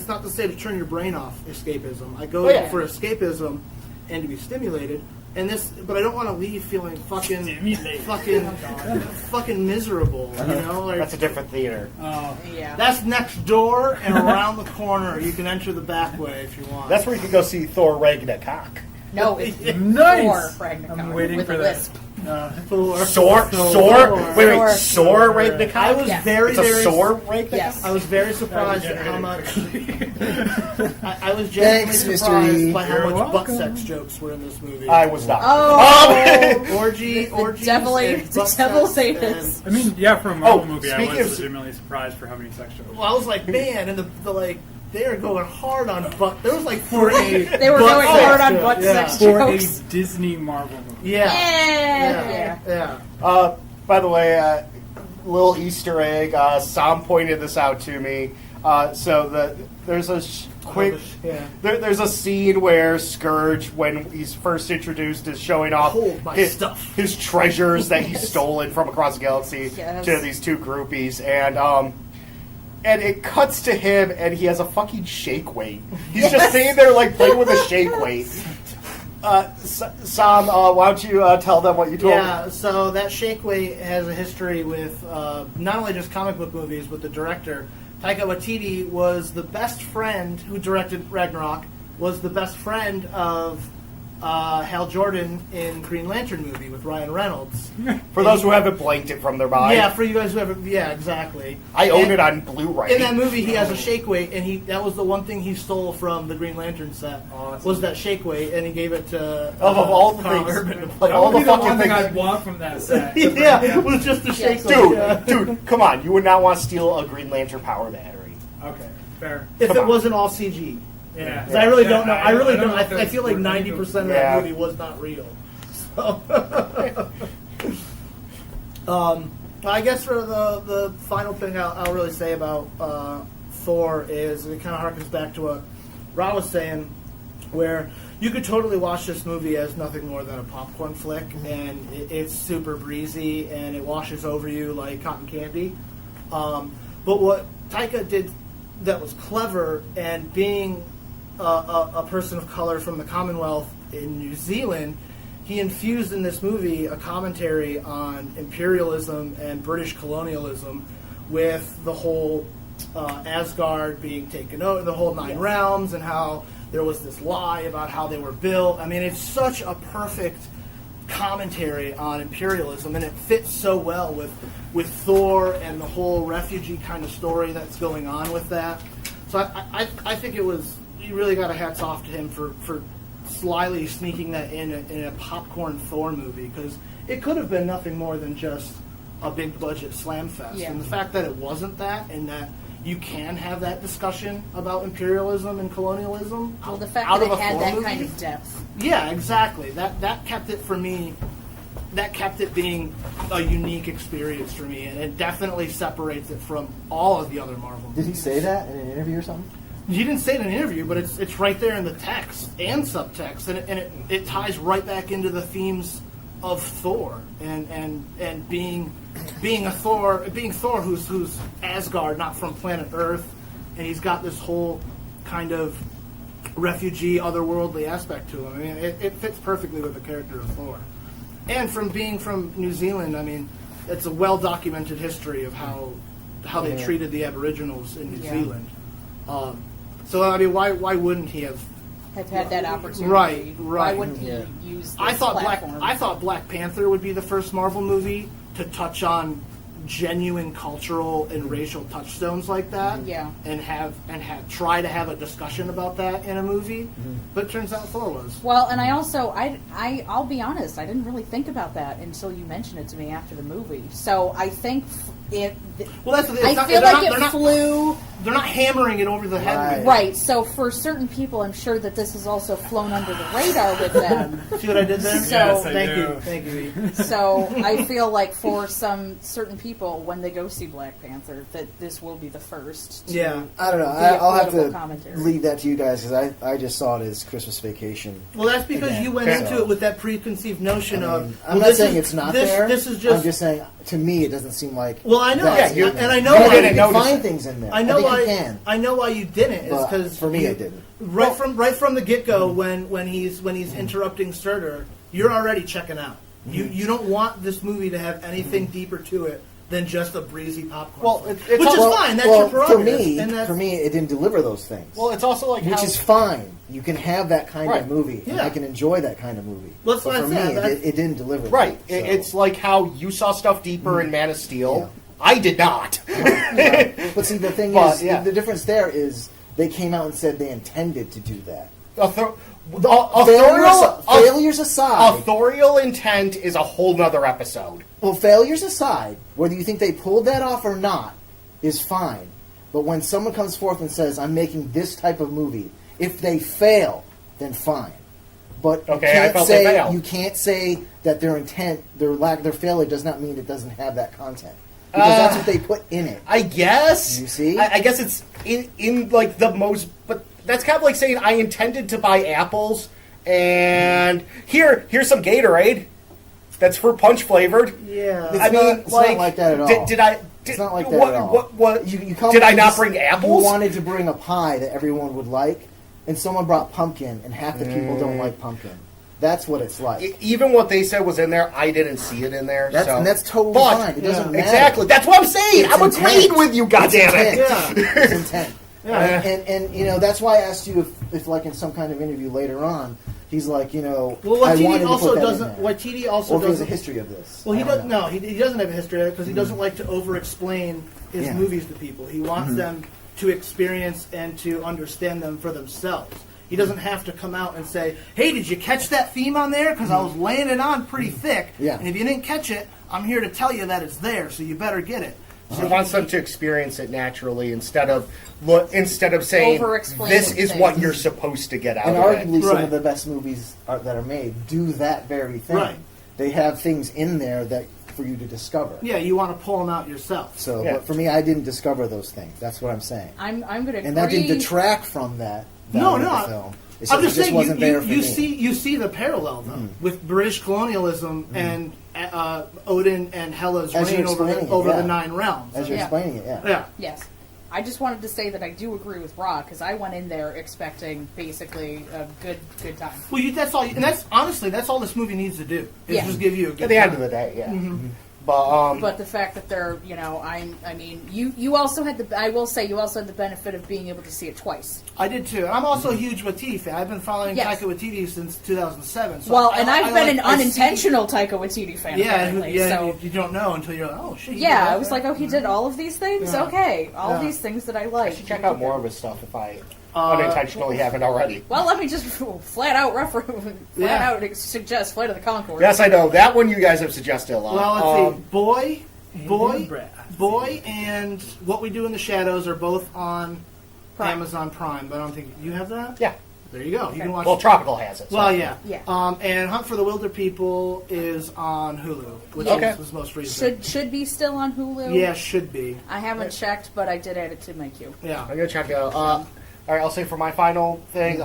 not to say to turn your brain off. Escapism. I go Oh, yeah. for escapism and to be stimulated. And this, but I don't want to leave feeling fucking miserable. You know, like, That's a different theater. Oh, Yeah. that's next door and around the corner. You can enter the back way if you want. That's where you can go see Thor Ragnarok. No, it's nice. Thor Ragnarok I'm waiting with for a that. lisp. Thor. Soar? Wait, Thor. Soar Ragnarok? I was Yes. very, It's a very. Soar Ragnarok? Yes. I was very surprised at how much. I was genuinely Thanks, surprised mystery. by how You're much butt welcome. sex jokes were in this movie. I was not. Oh! orgies, the devil and ate- the butt devil sex ate and- us. I mean, yeah, for a Marvel Oh, movie, I speaking was of- legitimately surprised for how many sex jokes. Well, I was like, man, and the like, they are going hard on butt. There was like For three. They were butt going sex hard on jokes. butt Yeah. sex For a jokes. Disney Marvel movie. Yeah. Yeah. By the way, little Easter egg. Sam pointed this out to me. There's a quick. Yeah. There's a scene where Scourge, when he's first introduced, is showing off Hold my stuff. his treasures that he's stolen from across the galaxy Yes. to these two groupies, and it cuts to him, and he has a fucking shake weight. He's just sitting there like playing with a shake weight. Sam, why don't you tell them what you told me? Yeah, so that Shake Weight has a history with not only just comic book movies, but the director. Taika Waititi was the best friend who directed Ragnarok, was the best friend of Hal Jordan in Green Lantern movie with Ryan Reynolds. For those who haven't blanked it from their mind, Yeah, for you guys who haven't, yeah, exactly. I own And it on Blu-ray. In that movie, he has a shake weight, and that was the one thing he stole from the Green Lantern set, Awesome. was that shake weight, and he gave it to Of all the Carl things- Urban to of play. all That would the be the fucking one thing things- I'd want from that set. Yeah, it was just the shake Yes. weight. Dude, come on! You would not want to steal a Green Lantern power battery. Okay, fair. If Come it on. wasn't all CG. Yeah. 'Cause I really Yeah, don't know. I really don't. know if I feel like it's 90% of Yeah. that movie was not real. So, I guess for the final thing I'll really say about Thor is it kind of harkens back to what Ra was saying, where You could totally watch this movie as nothing more than a popcorn flick, and it's super breezy, and it washes over you like cotton candy. But what Taika did that was clever, and being a person of color from the Commonwealth in New Zealand, he infused in this movie a commentary on imperialism and British colonialism with the whole Asgard being taken over, the whole Nine Realms, and how there was this lie about how they were built. I mean, it's such a perfect commentary on imperialism, and it fits so well with Thor and the whole refugee kind of story that's going on with that. So I think it was, you really got a hats off to him for slyly sneaking that in a popcorn Thor movie, because it could have been nothing more than just a big budget slam fest. Yeah. And the fact that it wasn't that, and that you can have that discussion about imperialism and colonialism Well, the fact out that of it a had Thor that movie, kind of depth. yeah, exactly. That kept it for me. That kept it being a unique experience for me, and it definitely separates it from all of the other Marvel movies. Did he say that in an interview or something? He didn't say it in an interview, but it's right there in the text and subtext, and it ties right back into the themes of Thor and being Thor who's Asgard, not from planet Earth, and he's got this whole kind of refugee, otherworldly aspect to him. I mean, it fits perfectly with the character of Thor. And from being from New Zealand, I mean, it's a well-documented history of how they treated the Aboriginals in New Zealand. So, I mean, why wouldn't he have Had that opportunity. Right. Why wouldn't he use this I thought platform? Black Panther would be the first Marvel movie to touch on genuine cultural and racial touchstones like that, and try to have a discussion about that in a movie. But it turns out Thor was. Well, and I also, I'll be honest, I didn't really think about that until you mentioned it to me after the movie. So I think Well, that's the thing. I feel like it flew. They're not hammering it over the head. Right. So for certain people, I'm sure that this has also flown under the radar with them. See what I did there? So, Yes, I do. Thank you. So I feel like for some certain people, when they go see Black Panther, that this will be the first. I don't know. be a I'll have political to commentary. leave that to you guys because I just saw it as Christmas Vacation. Well, that's because you went into it with that preconceived notion of. I'm not saying it's not there. This is just. I'm just saying, to me, it doesn't seem like. Well, I know, that's and in there. I know You why can you find things in there. I know think why. you can. I know why you didn't. Is But because for me, I didn't. Right from the get go, when he's interrupting Surtur, you're already checking out. You don't want this movie to have anything deeper to it than just a breezy popcorn. Well, which it's is also- fine. That's your prerogative. For me, it didn't deliver those things. Well, it's also like which how, is fine. You can have that kind Right. of movie, and Yeah. I can enjoy that kind of movie. Well, that's but what for I me, said. it didn't deliver. right. That, so. It's like how you saw stuff deeper in Man of Steel. Yeah. I did not. But see, the thing But, is, yeah. the difference there is they came out and said they intended to do that. Failures aside, authorial intent is a whole nother episode. well, failures aside, whether you think they pulled that off or not is fine. But when someone comes forth and says, "I'm making this type of movie," if they fail, then fine. But Okay, I felt they failed. you can't say that their intent, their failure, does not mean it doesn't have that content because that's what they put in it. I guess. You see? I guess it's in like the most, but that's kind of like saying I intended to buy apples, and here's some Gatorade that's fruit punch flavored. Yeah. It's I mean, not like that at all. Did I? It's not like that what, at all. What? You come did I and not just- bring apples? You wanted to bring a pie that everyone would like, and someone brought pumpkin, and half the people don't like pumpkin. That's what it's like. Even what they said was in there, I didn't see it in there. That's, so. and that's totally But- fine. It doesn't matter. Exactly. That's what I'm saying. It's I'm agreeing intent. with you. Goddammit. Yeah. It's intent. Yeah. And you know, that's why I asked you if like in some kind of interview later on, he's like, you know, Well, I wanted Waititi to also put that in doesn't. there. Waititi also Or if there's a doesn't. history of this. Well, he I don't doesn't. know. No, he doesn't have a history of it because he doesn't like to over-explain his Yeah. movies to people. He wants them to experience and to understand them for themselves. He doesn't have to come out and say, "Hey, did you catch that theme on there? Because I was laying it on pretty thick. Yeah. And if you didn't catch it, I'm here to tell you that it's there. So you better get it." So he wants them to experience it naturally instead of saying Over-explaining this is what things. you're supposed to get out And of arguably, it. some Right. of the best movies that are made do that very thing. Right. They have things in there that for you to discover. Yeah, you want to pull them out yourself. So, Yeah. but for me, I didn't discover those things. That's what I'm saying. I'm going to agree. And that didn't detract from that. No, value no. of the film. It's I'm just, just it saying, wasn't there for you me. see the parallel though with British colonialism and Odin and Hela's As you're reign over explaining it, over yeah. the 9 realms. As you're explaining it, Yeah. Yes. I just wanted to say that I do agree with Ra, because I went in there expecting basically a good time. Well, that's all, and that's honestly that's all this movie needs to do is Yeah. just give you a good At the time. end of the day, yeah. Mm-hmm. But the fact that they're, you also had I will say you also had the benefit of being able to see it twice. I did too. I'm also a huge Waititi fan. I've been following Yes. Taika Waititi since 2007. So Well, and I've been an I see- unintentional Taika Waititi fan. Apparently, so. you don't know until you're like, oh shit. he Yeah, did I was that. like, oh, he did all of these things? Yeah. Okay, all Yeah. these things that I I like. should check out more of his stuff if I unintentionally haven't already. Well, let me just flat out suggest Flight of the Conchords. Yes, I know. That one you guys have suggested a lot. Well, let's see. Boy, Brad. and What We Do in the Shadows are both on Prime. Amazon Prime, but I don't think you have that. Yeah. There you go. You can watch. Well, Tropical has it. So. Well, yeah. Yeah. And Hunt for the Wilder People is on Hulu, which Okay. is most recent. Should be still on Hulu. Yeah, should be. I haven't checked, but I did add it to my queue. Yeah. I'm going to check it out. All right, I'll say for my final thing,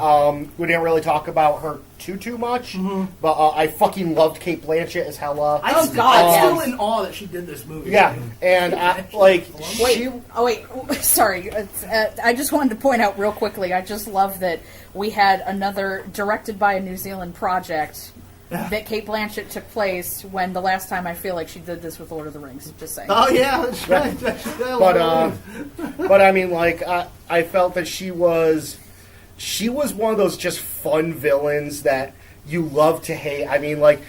we didn't really talk about her too much, but I fucking loved Kate Blanchett as Hela. Oh, God, I'm yes. still in awe that she did this movie. Yeah, and Wait, sorry. I just wanted to point out real quickly, I just love that we had another directed by a New Zealand project that Kate Blanchett took place when the last time I feel like she did this with Lord of the Rings. Just saying. Oh, yeah, that's right. but I mean, like, I felt that she was one of those just fun villains that you love to hate. I mean, like,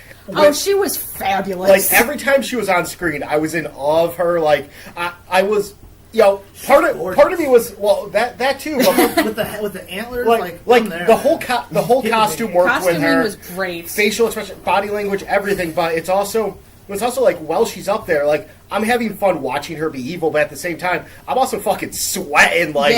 She was fabulous. like every time she was on screen, I was in awe of her. Like, I was. Part of me was that too. But with the antlers, like the whole costume worked with Costuming her. was great. Facial expression, body language, everything. But it's also like while she's up there, like I'm having fun watching her be evil, but at the same time, I'm also fucking sweating. Like,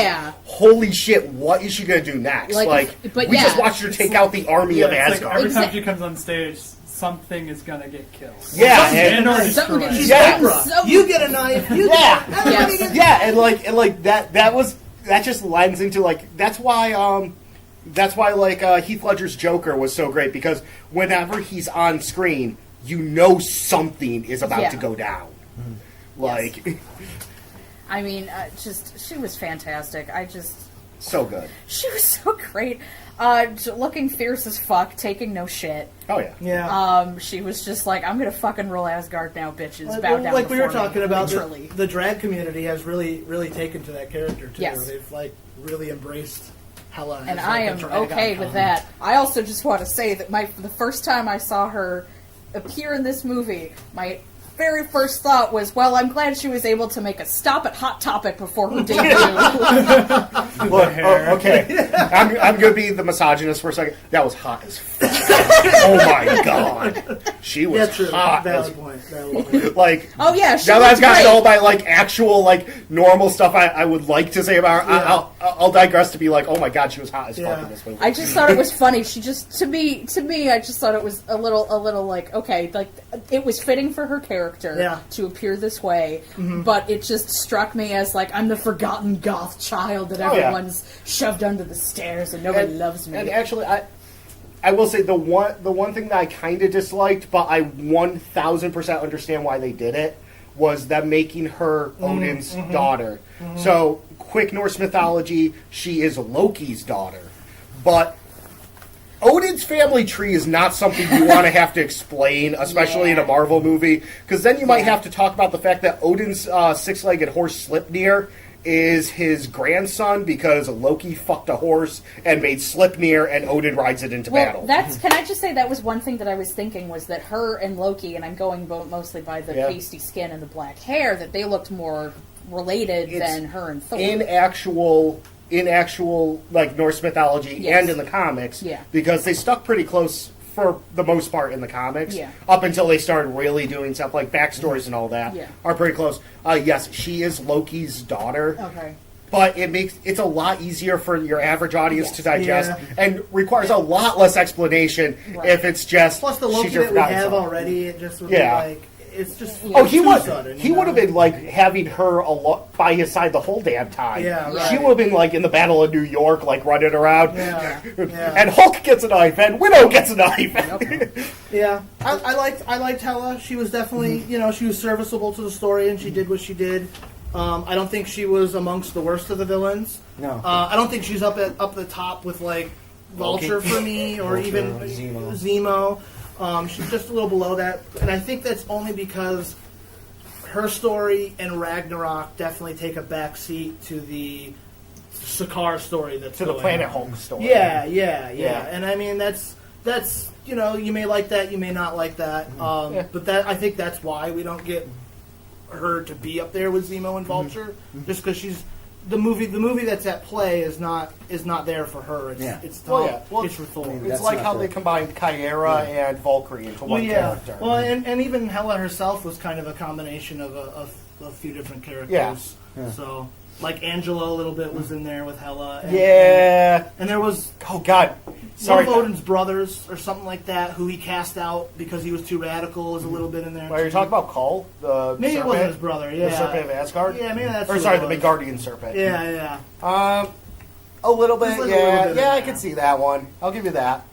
holy shit, what is she gonna do next? But we just watched her take out the army of It's Asgard. like every time she comes on stage, something is gonna get killed. Yeah, and or Something destroyed. gets- Yeah. Something- you get a knife. Yeah, and like that just lends into like that's why Heath Ledger's Joker was so great, because whenever he's on screen, you know something is about to go down. Like, I mean, she was fantastic. so good. She was so great. Looking fierce as fuck, taking no shit. Oh yeah. Yeah. She was just like, I'm gonna fucking rule Asgard now, bitches. Bow down like we were before me, talking about, literally. the drag community has really taken to that character too. Yes. They've like really embraced Hela, And as, I like, a am drag okay icon. with that. I also just want to say that the first time I saw her appear in this movie, my very first thought was, well, I'm glad she was able to make a stop at Hot Topic before her debut. Look, okay, I'm gonna be the misogynist for a second. That was hot as fuck. Oh my god, she was True. hot Valid as point. like. Oh yeah, she Now that was I've gotten great. all my like actual like normal stuff I would like to say about her, I'll digress to be like, oh my god, she was hot as fuck in this movie. I just thought it was funny. She just to me, I just thought it was a little like, okay, like it was fitting for her character to appear this way, but it just struck me as like, I'm the forgotten goth child that everyone's shoved under the stairs and nobody loves me. And actually, I will say the one thing that I kind of disliked, but I 1000% understand why they did it, was them making her Odin's daughter. So, quick Norse mythology, she is Loki's daughter, but Odin's family tree is not something you want to have to explain, especially in a Marvel movie, because then you might have to talk about the fact that Odin's six-legged horse Sleipnir is his grandson because Loki fucked a horse and made Sleipnir, and Odin rides it into battle. Can I just say that was one thing that I was thinking, was that her and Loki, and I'm going mostly by the pasty skin and the black hair, that they looked more related than her and Thor. In actual like Norse mythology and in the comics, because they stuck pretty close for the most part in the comics, up until they started really doing stuff like backstories and all that are pretty close. Yes, she is Loki's daughter. Okay. But it's a lot easier for your average audience to digest and requires a lot less explanation if it's just plus the Loki that we have already. It just would be like it's just he too would. sudden, He would have been like having her by his side the whole damn time. Yeah, right. She would have been like in the Battle of New York, like running around. Yeah. And Hulk gets a knife, and Widow gets a knife. Yeah, I liked Hela. She was definitely she was serviceable to the story, and she did what she did. I don't think she was amongst the worst of the villains. No. I don't think she's up the top with like Vulture for me, or even Zemo. She's just a little below that, and I think that's only because her story and Ragnarok definitely take a back seat to the Sakaar story that's to the going Planet on. Hulk story. Yeah. And I mean that's you may like that, you may not like that, but I think that's why we don't get her to be up there with Zemo and Vulture, just because she's the movie that's at play is not there for her. It's for Thor. It's like how they combined Kyra and Valkyrie into one character. Well, and even Hela herself was kind of a combination of a few different characters. Yeah. So, like Angela a little bit was in there with Hela. And there was sorry, one of Odin's brothers or something like that who he cast out because he was too radical. Was a little bit in there. Are you talking about Kull? The maybe serpent? it wasn't his brother. Yeah, the serpent of Asgard. Yeah, maybe that's. Or sorry, the Midgardian serpent. Yeah. A little bit. Like I can see that one. I'll give you that.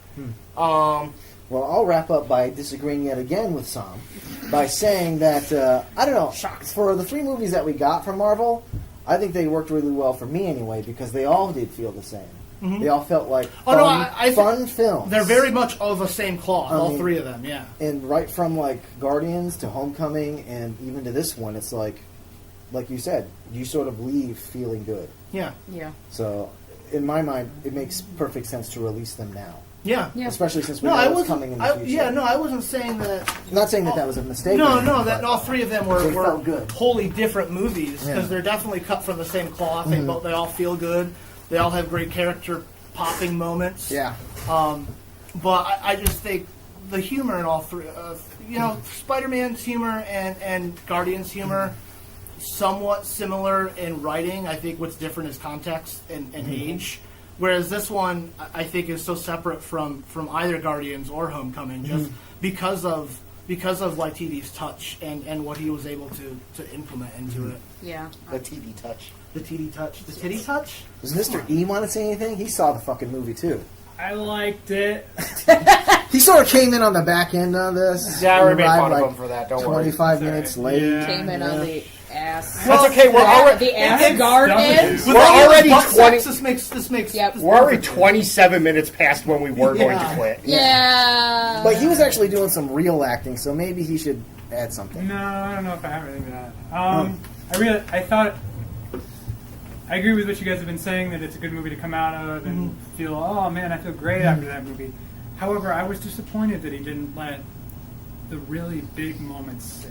Well, I'll wrap up by disagreeing yet again with Sam by saying that I don't know. For the 3 movies that we got from Marvel, I think they worked really well for me anyway because they all did feel the same. They all felt like fun films. They're very much of the same cloth, all 3 of them, yeah. And right from like Guardians to Homecoming and even to this one, it's like you said, you sort of leave feeling good. Yeah. So, in my mind, it makes perfect sense to release them now. Yeah. Especially since we know what's coming in the future. Yeah, no, I wasn't saying that. I'm not saying that was a mistake. No, that all 3 of them were good. wholly different movies because they're definitely cut from the same cloth. They all feel good. They all have great character popping moments. Yeah. But I just think the humor in all 3, Spider-Man's humor and Guardian's humor, somewhat similar in writing. I think what's different is context and age. Whereas this one, I think, is so separate from either Guardians or Homecoming, just because of Waititi's touch and what he was able to implement into it. Yeah. The TV touch. The TD touch. The titty touch? Does Mr. E want to say anything? He saw the fucking movie, too. I liked it. He sort of came in on the back end of this. Yeah, I made fun of him for that. Don't 25 minutes late. Yeah. Came in on the ass. That's okay. We're already the ass guardian. We're already 20. This makes. Yep. We're already 27 minutes past when we were going to quit. Yeah. But he was actually doing some real acting, so maybe he should add something. No, I don't know if I have anything to that. I agree with what you guys have been saying, that it's a good movie to come out of and feel, oh man, I feel great after that movie. However, I was disappointed that he didn't let the really big moments sit.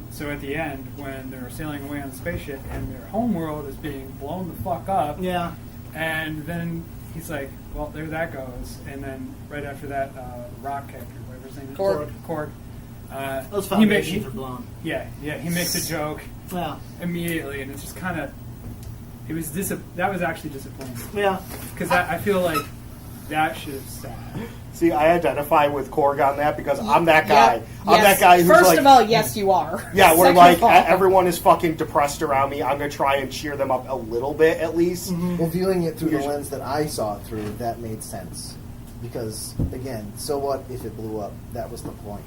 So at the end, when they're sailing away on the spaceship and their homeworld is being blown the fuck up, and then he's like, well, there that goes. And then right after that, Rock character, whatever his name is, Korg. Those foundations are blown. Yeah, he makes a joke immediately, and it's just kind of. That was actually disappointing. Yeah. Because I feel like that should have sat. See, I identify with Korg on that because I'm that guy. Yep. I'm that guy who's First of all, yes, you are. Yeah, we're like, everyone is fucking depressed around me. I'm going to try and cheer them up a little bit, at least. Well, viewing it through the lens that I saw it through, that made sense. Because, again, so what if it blew up? That was the point.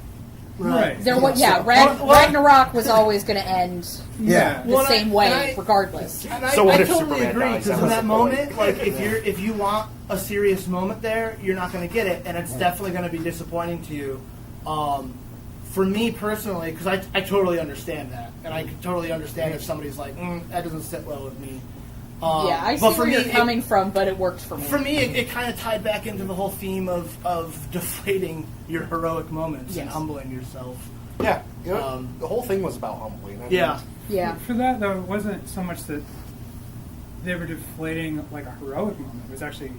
Right. Ragnarok was always going to end the same way, regardless. And I totally agree, because in that moment, like, if you want a serious moment there, you're not going to get it, and it's definitely going to be disappointing to you. For me personally, because I totally understand that, and I can totally understand if somebody's like, that doesn't sit well with me. I see where you're coming from, but it worked for me. For me, it kind of tied back into the whole theme of deflating your heroic moments and humbling yourself. Yeah, the whole thing was about humbling. Yeah. For that, though, it wasn't so much that they were deflating like a heroic moment. It was actually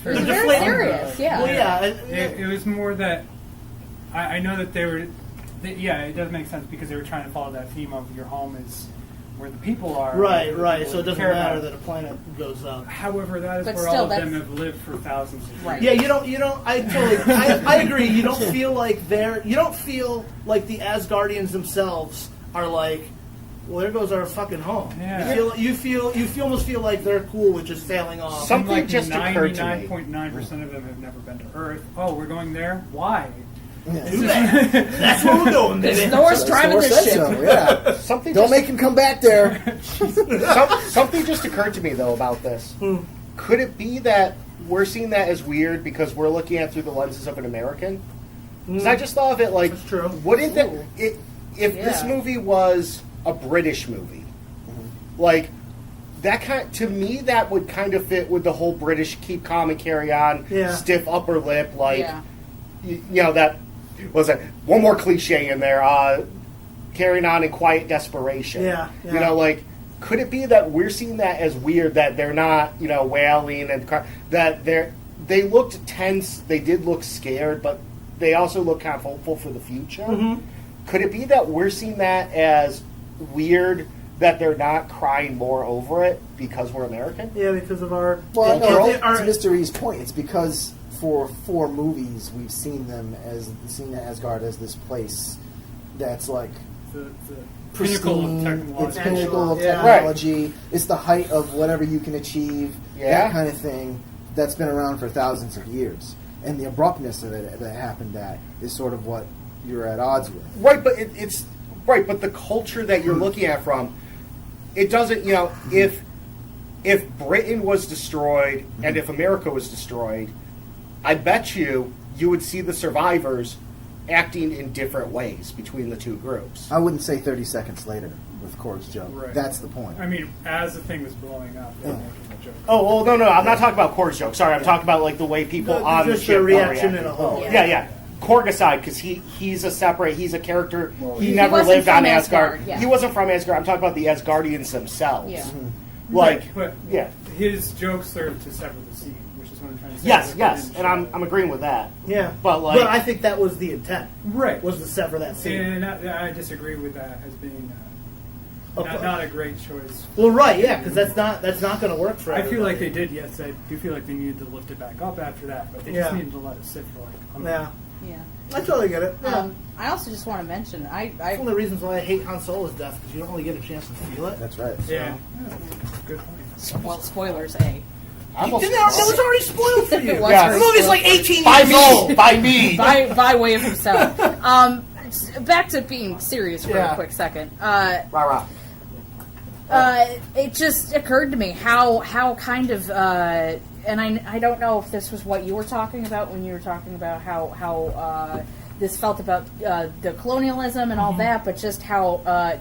very serious. Yeah. Well, it was more that I know that they were. It does make sense because they were trying to follow that theme of your home is where the people are. Right. So it doesn't matter that a planet goes up. However, that is But where still, all of them have lived for thousands of years. Right. Yeah, you don't. I agree. You don't feel like you don't feel like the Asgardians themselves are like, well, there goes our fucking home. Yeah. You almost feel like they're cool with just sailing off. Something Like just occurred to me. 99.9% of them have never been to Earth. Oh, we're going there? Why? Yeah. Do that. That's where we're going, baby. Thor's driving this ship. So, yeah. Something Don't just, make him come back there. something just occurred to me though about this. Could it be that we're seeing that as weird because we're looking at it through the lenses of an American? Because I just thought of it like, That's true. wouldn't that if this movie was a British movie, like that to me that would kind of fit with the whole British keep calm and carry on, stiff upper lip, like you know that. Was it one more cliche in there? Carrying on in quiet desperation. Yeah. You know, like, could it be that we're seeing that as weird, that they're not, wailing and that they looked tense, they did look scared, but they also look kind of hopeful for the future? Mm-hmm. Could it be that we're seeing that as weird, that they're not crying more over it because we're American? Yeah, because of our... Well, no, to our Mr. Reed's point, it's because for 4 movies we've seen Asgard as this place that's like The pinnacle of technology. It's pinnacle of technology. It's the height of whatever you can achieve. That kind of thing that's been around for thousands of years. And the abruptness of it that happened at is sort of what you're at odds with. Right, but it's right. But the culture that you're looking at from, it doesn't. If Britain was destroyed and if America was destroyed, I bet you would see the survivors acting in different ways between the two groups. I wouldn't say 30 seconds later with Korg's joke. Right. That's the point. I mean, as the thing was blowing up, they were making a joke. Oh, well, no, I'm not talking about Korg's joke. Sorry, I'm talking about like the way people on the just ship the reaction reacting. in a whole. Yeah. Korg aside, because he's a character. He never wasn't lived on from Asgard. Asgard, yeah. He wasn't from Asgard. I'm talking about the Asgardians themselves. Yeah. Like, But yeah. his jokes served to sever the scene, which is what I'm trying to say. Yes, and I'm agreeing with that. Yeah, But like, I think that was the intent. Right. Was to sever that scene. And I disagree with that as being not a great choice. Well, right, yeah, because that's not going to work for I everybody. feel like they did, yes. I do feel like they needed to lift it back up after that, but they just needed to let it sit for like a minute. Yeah. I totally get it. Yeah. I also just want to mention, That's one of the reasons why I hate Han Solo's death, because you don't really get a chance to feel it. That's right. Yeah. Good point. well, spoilers, A. That was already spoiled for you. It was Yeah. The very movie's like spoiled. 18 by years old. me, by me. by way of himself. Back to being serious for a quick second. Rah. It just occurred to me how kind of, and I don't know if this was what you were talking about when you were talking about how this felt about the colonialism and all that, but just how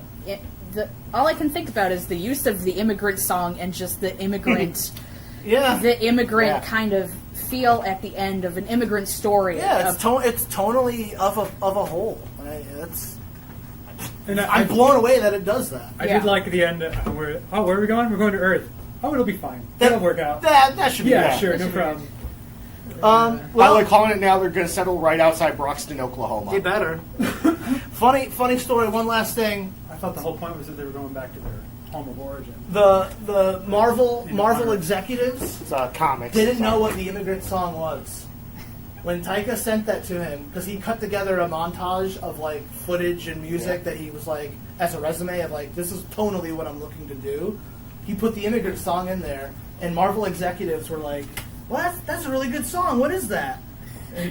all I can think about is the use of the immigrant song and just the immigrant, kind of feel at the end of an immigrant story. Yeah, it's tonally of a whole. I'm blown away that it does that. I did like the end where are we going? We're going to Earth. Oh, it'll be fine. That'll work out. That should be Yeah, good. sure, no problem. By the way, calling it now, they're going to settle right outside Broxton, Oklahoma. They better. Funny story. One last thing. I thought the whole point was that they were going back to their home of origin. The Marvel executives Comics. didn't know what the immigrant song was. When Taika sent that to him, because he cut together a montage of like footage and music that he was like as a resume of like, this is tonally what I'm looking to do. He put the immigrant song in there, and Marvel executives were like, "Well, that's a really good song. What is that?"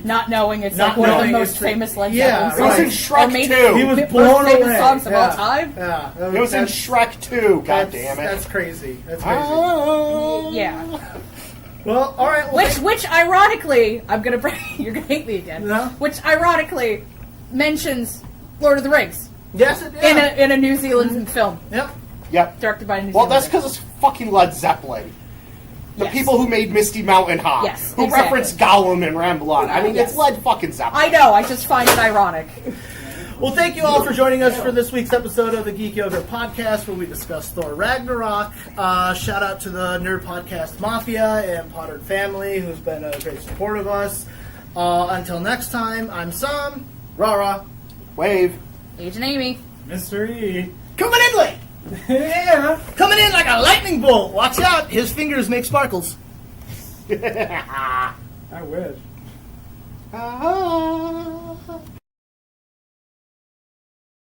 Not knowing it's Not like one of the knowing most it's famous Led Yeah, Zeppelin right. songs. It was in Shrek Or maybe 2. He was most blown famous away. songs of Yeah. all time. Yeah, It was in Shrek 2, God damn it. That's crazy. That's crazy. Yeah. Well, all right. Well, Which ironically, I'm gonna bring. You're gonna hate me again. No. Which ironically mentions Lord of the Rings yes, it did. in a New Zealand film Yep. directed by a New Well, Zealand. that's because it's fucking Led Zeppelin. The Yes. people who made Misty Mountain High. Yes, who exactly. referenced Gollum and Ramblon. I mean, Yes. it's Led fucking Zeppelin. I know. I just find it ironic. Well, thank you all for joining us for this week's episode of the Geek Yoga Podcast, where we discuss Thor Ragnarok. Shout out to the Nerd Podcast Mafia and Potter family, who's been a great support of us. Until next time, I'm Sam. Rara. Wave. Agent Amy. Mystery. Coming in late. Yeah. Coming in like a lightning bolt. Watch out. His fingers make sparkles. I wish.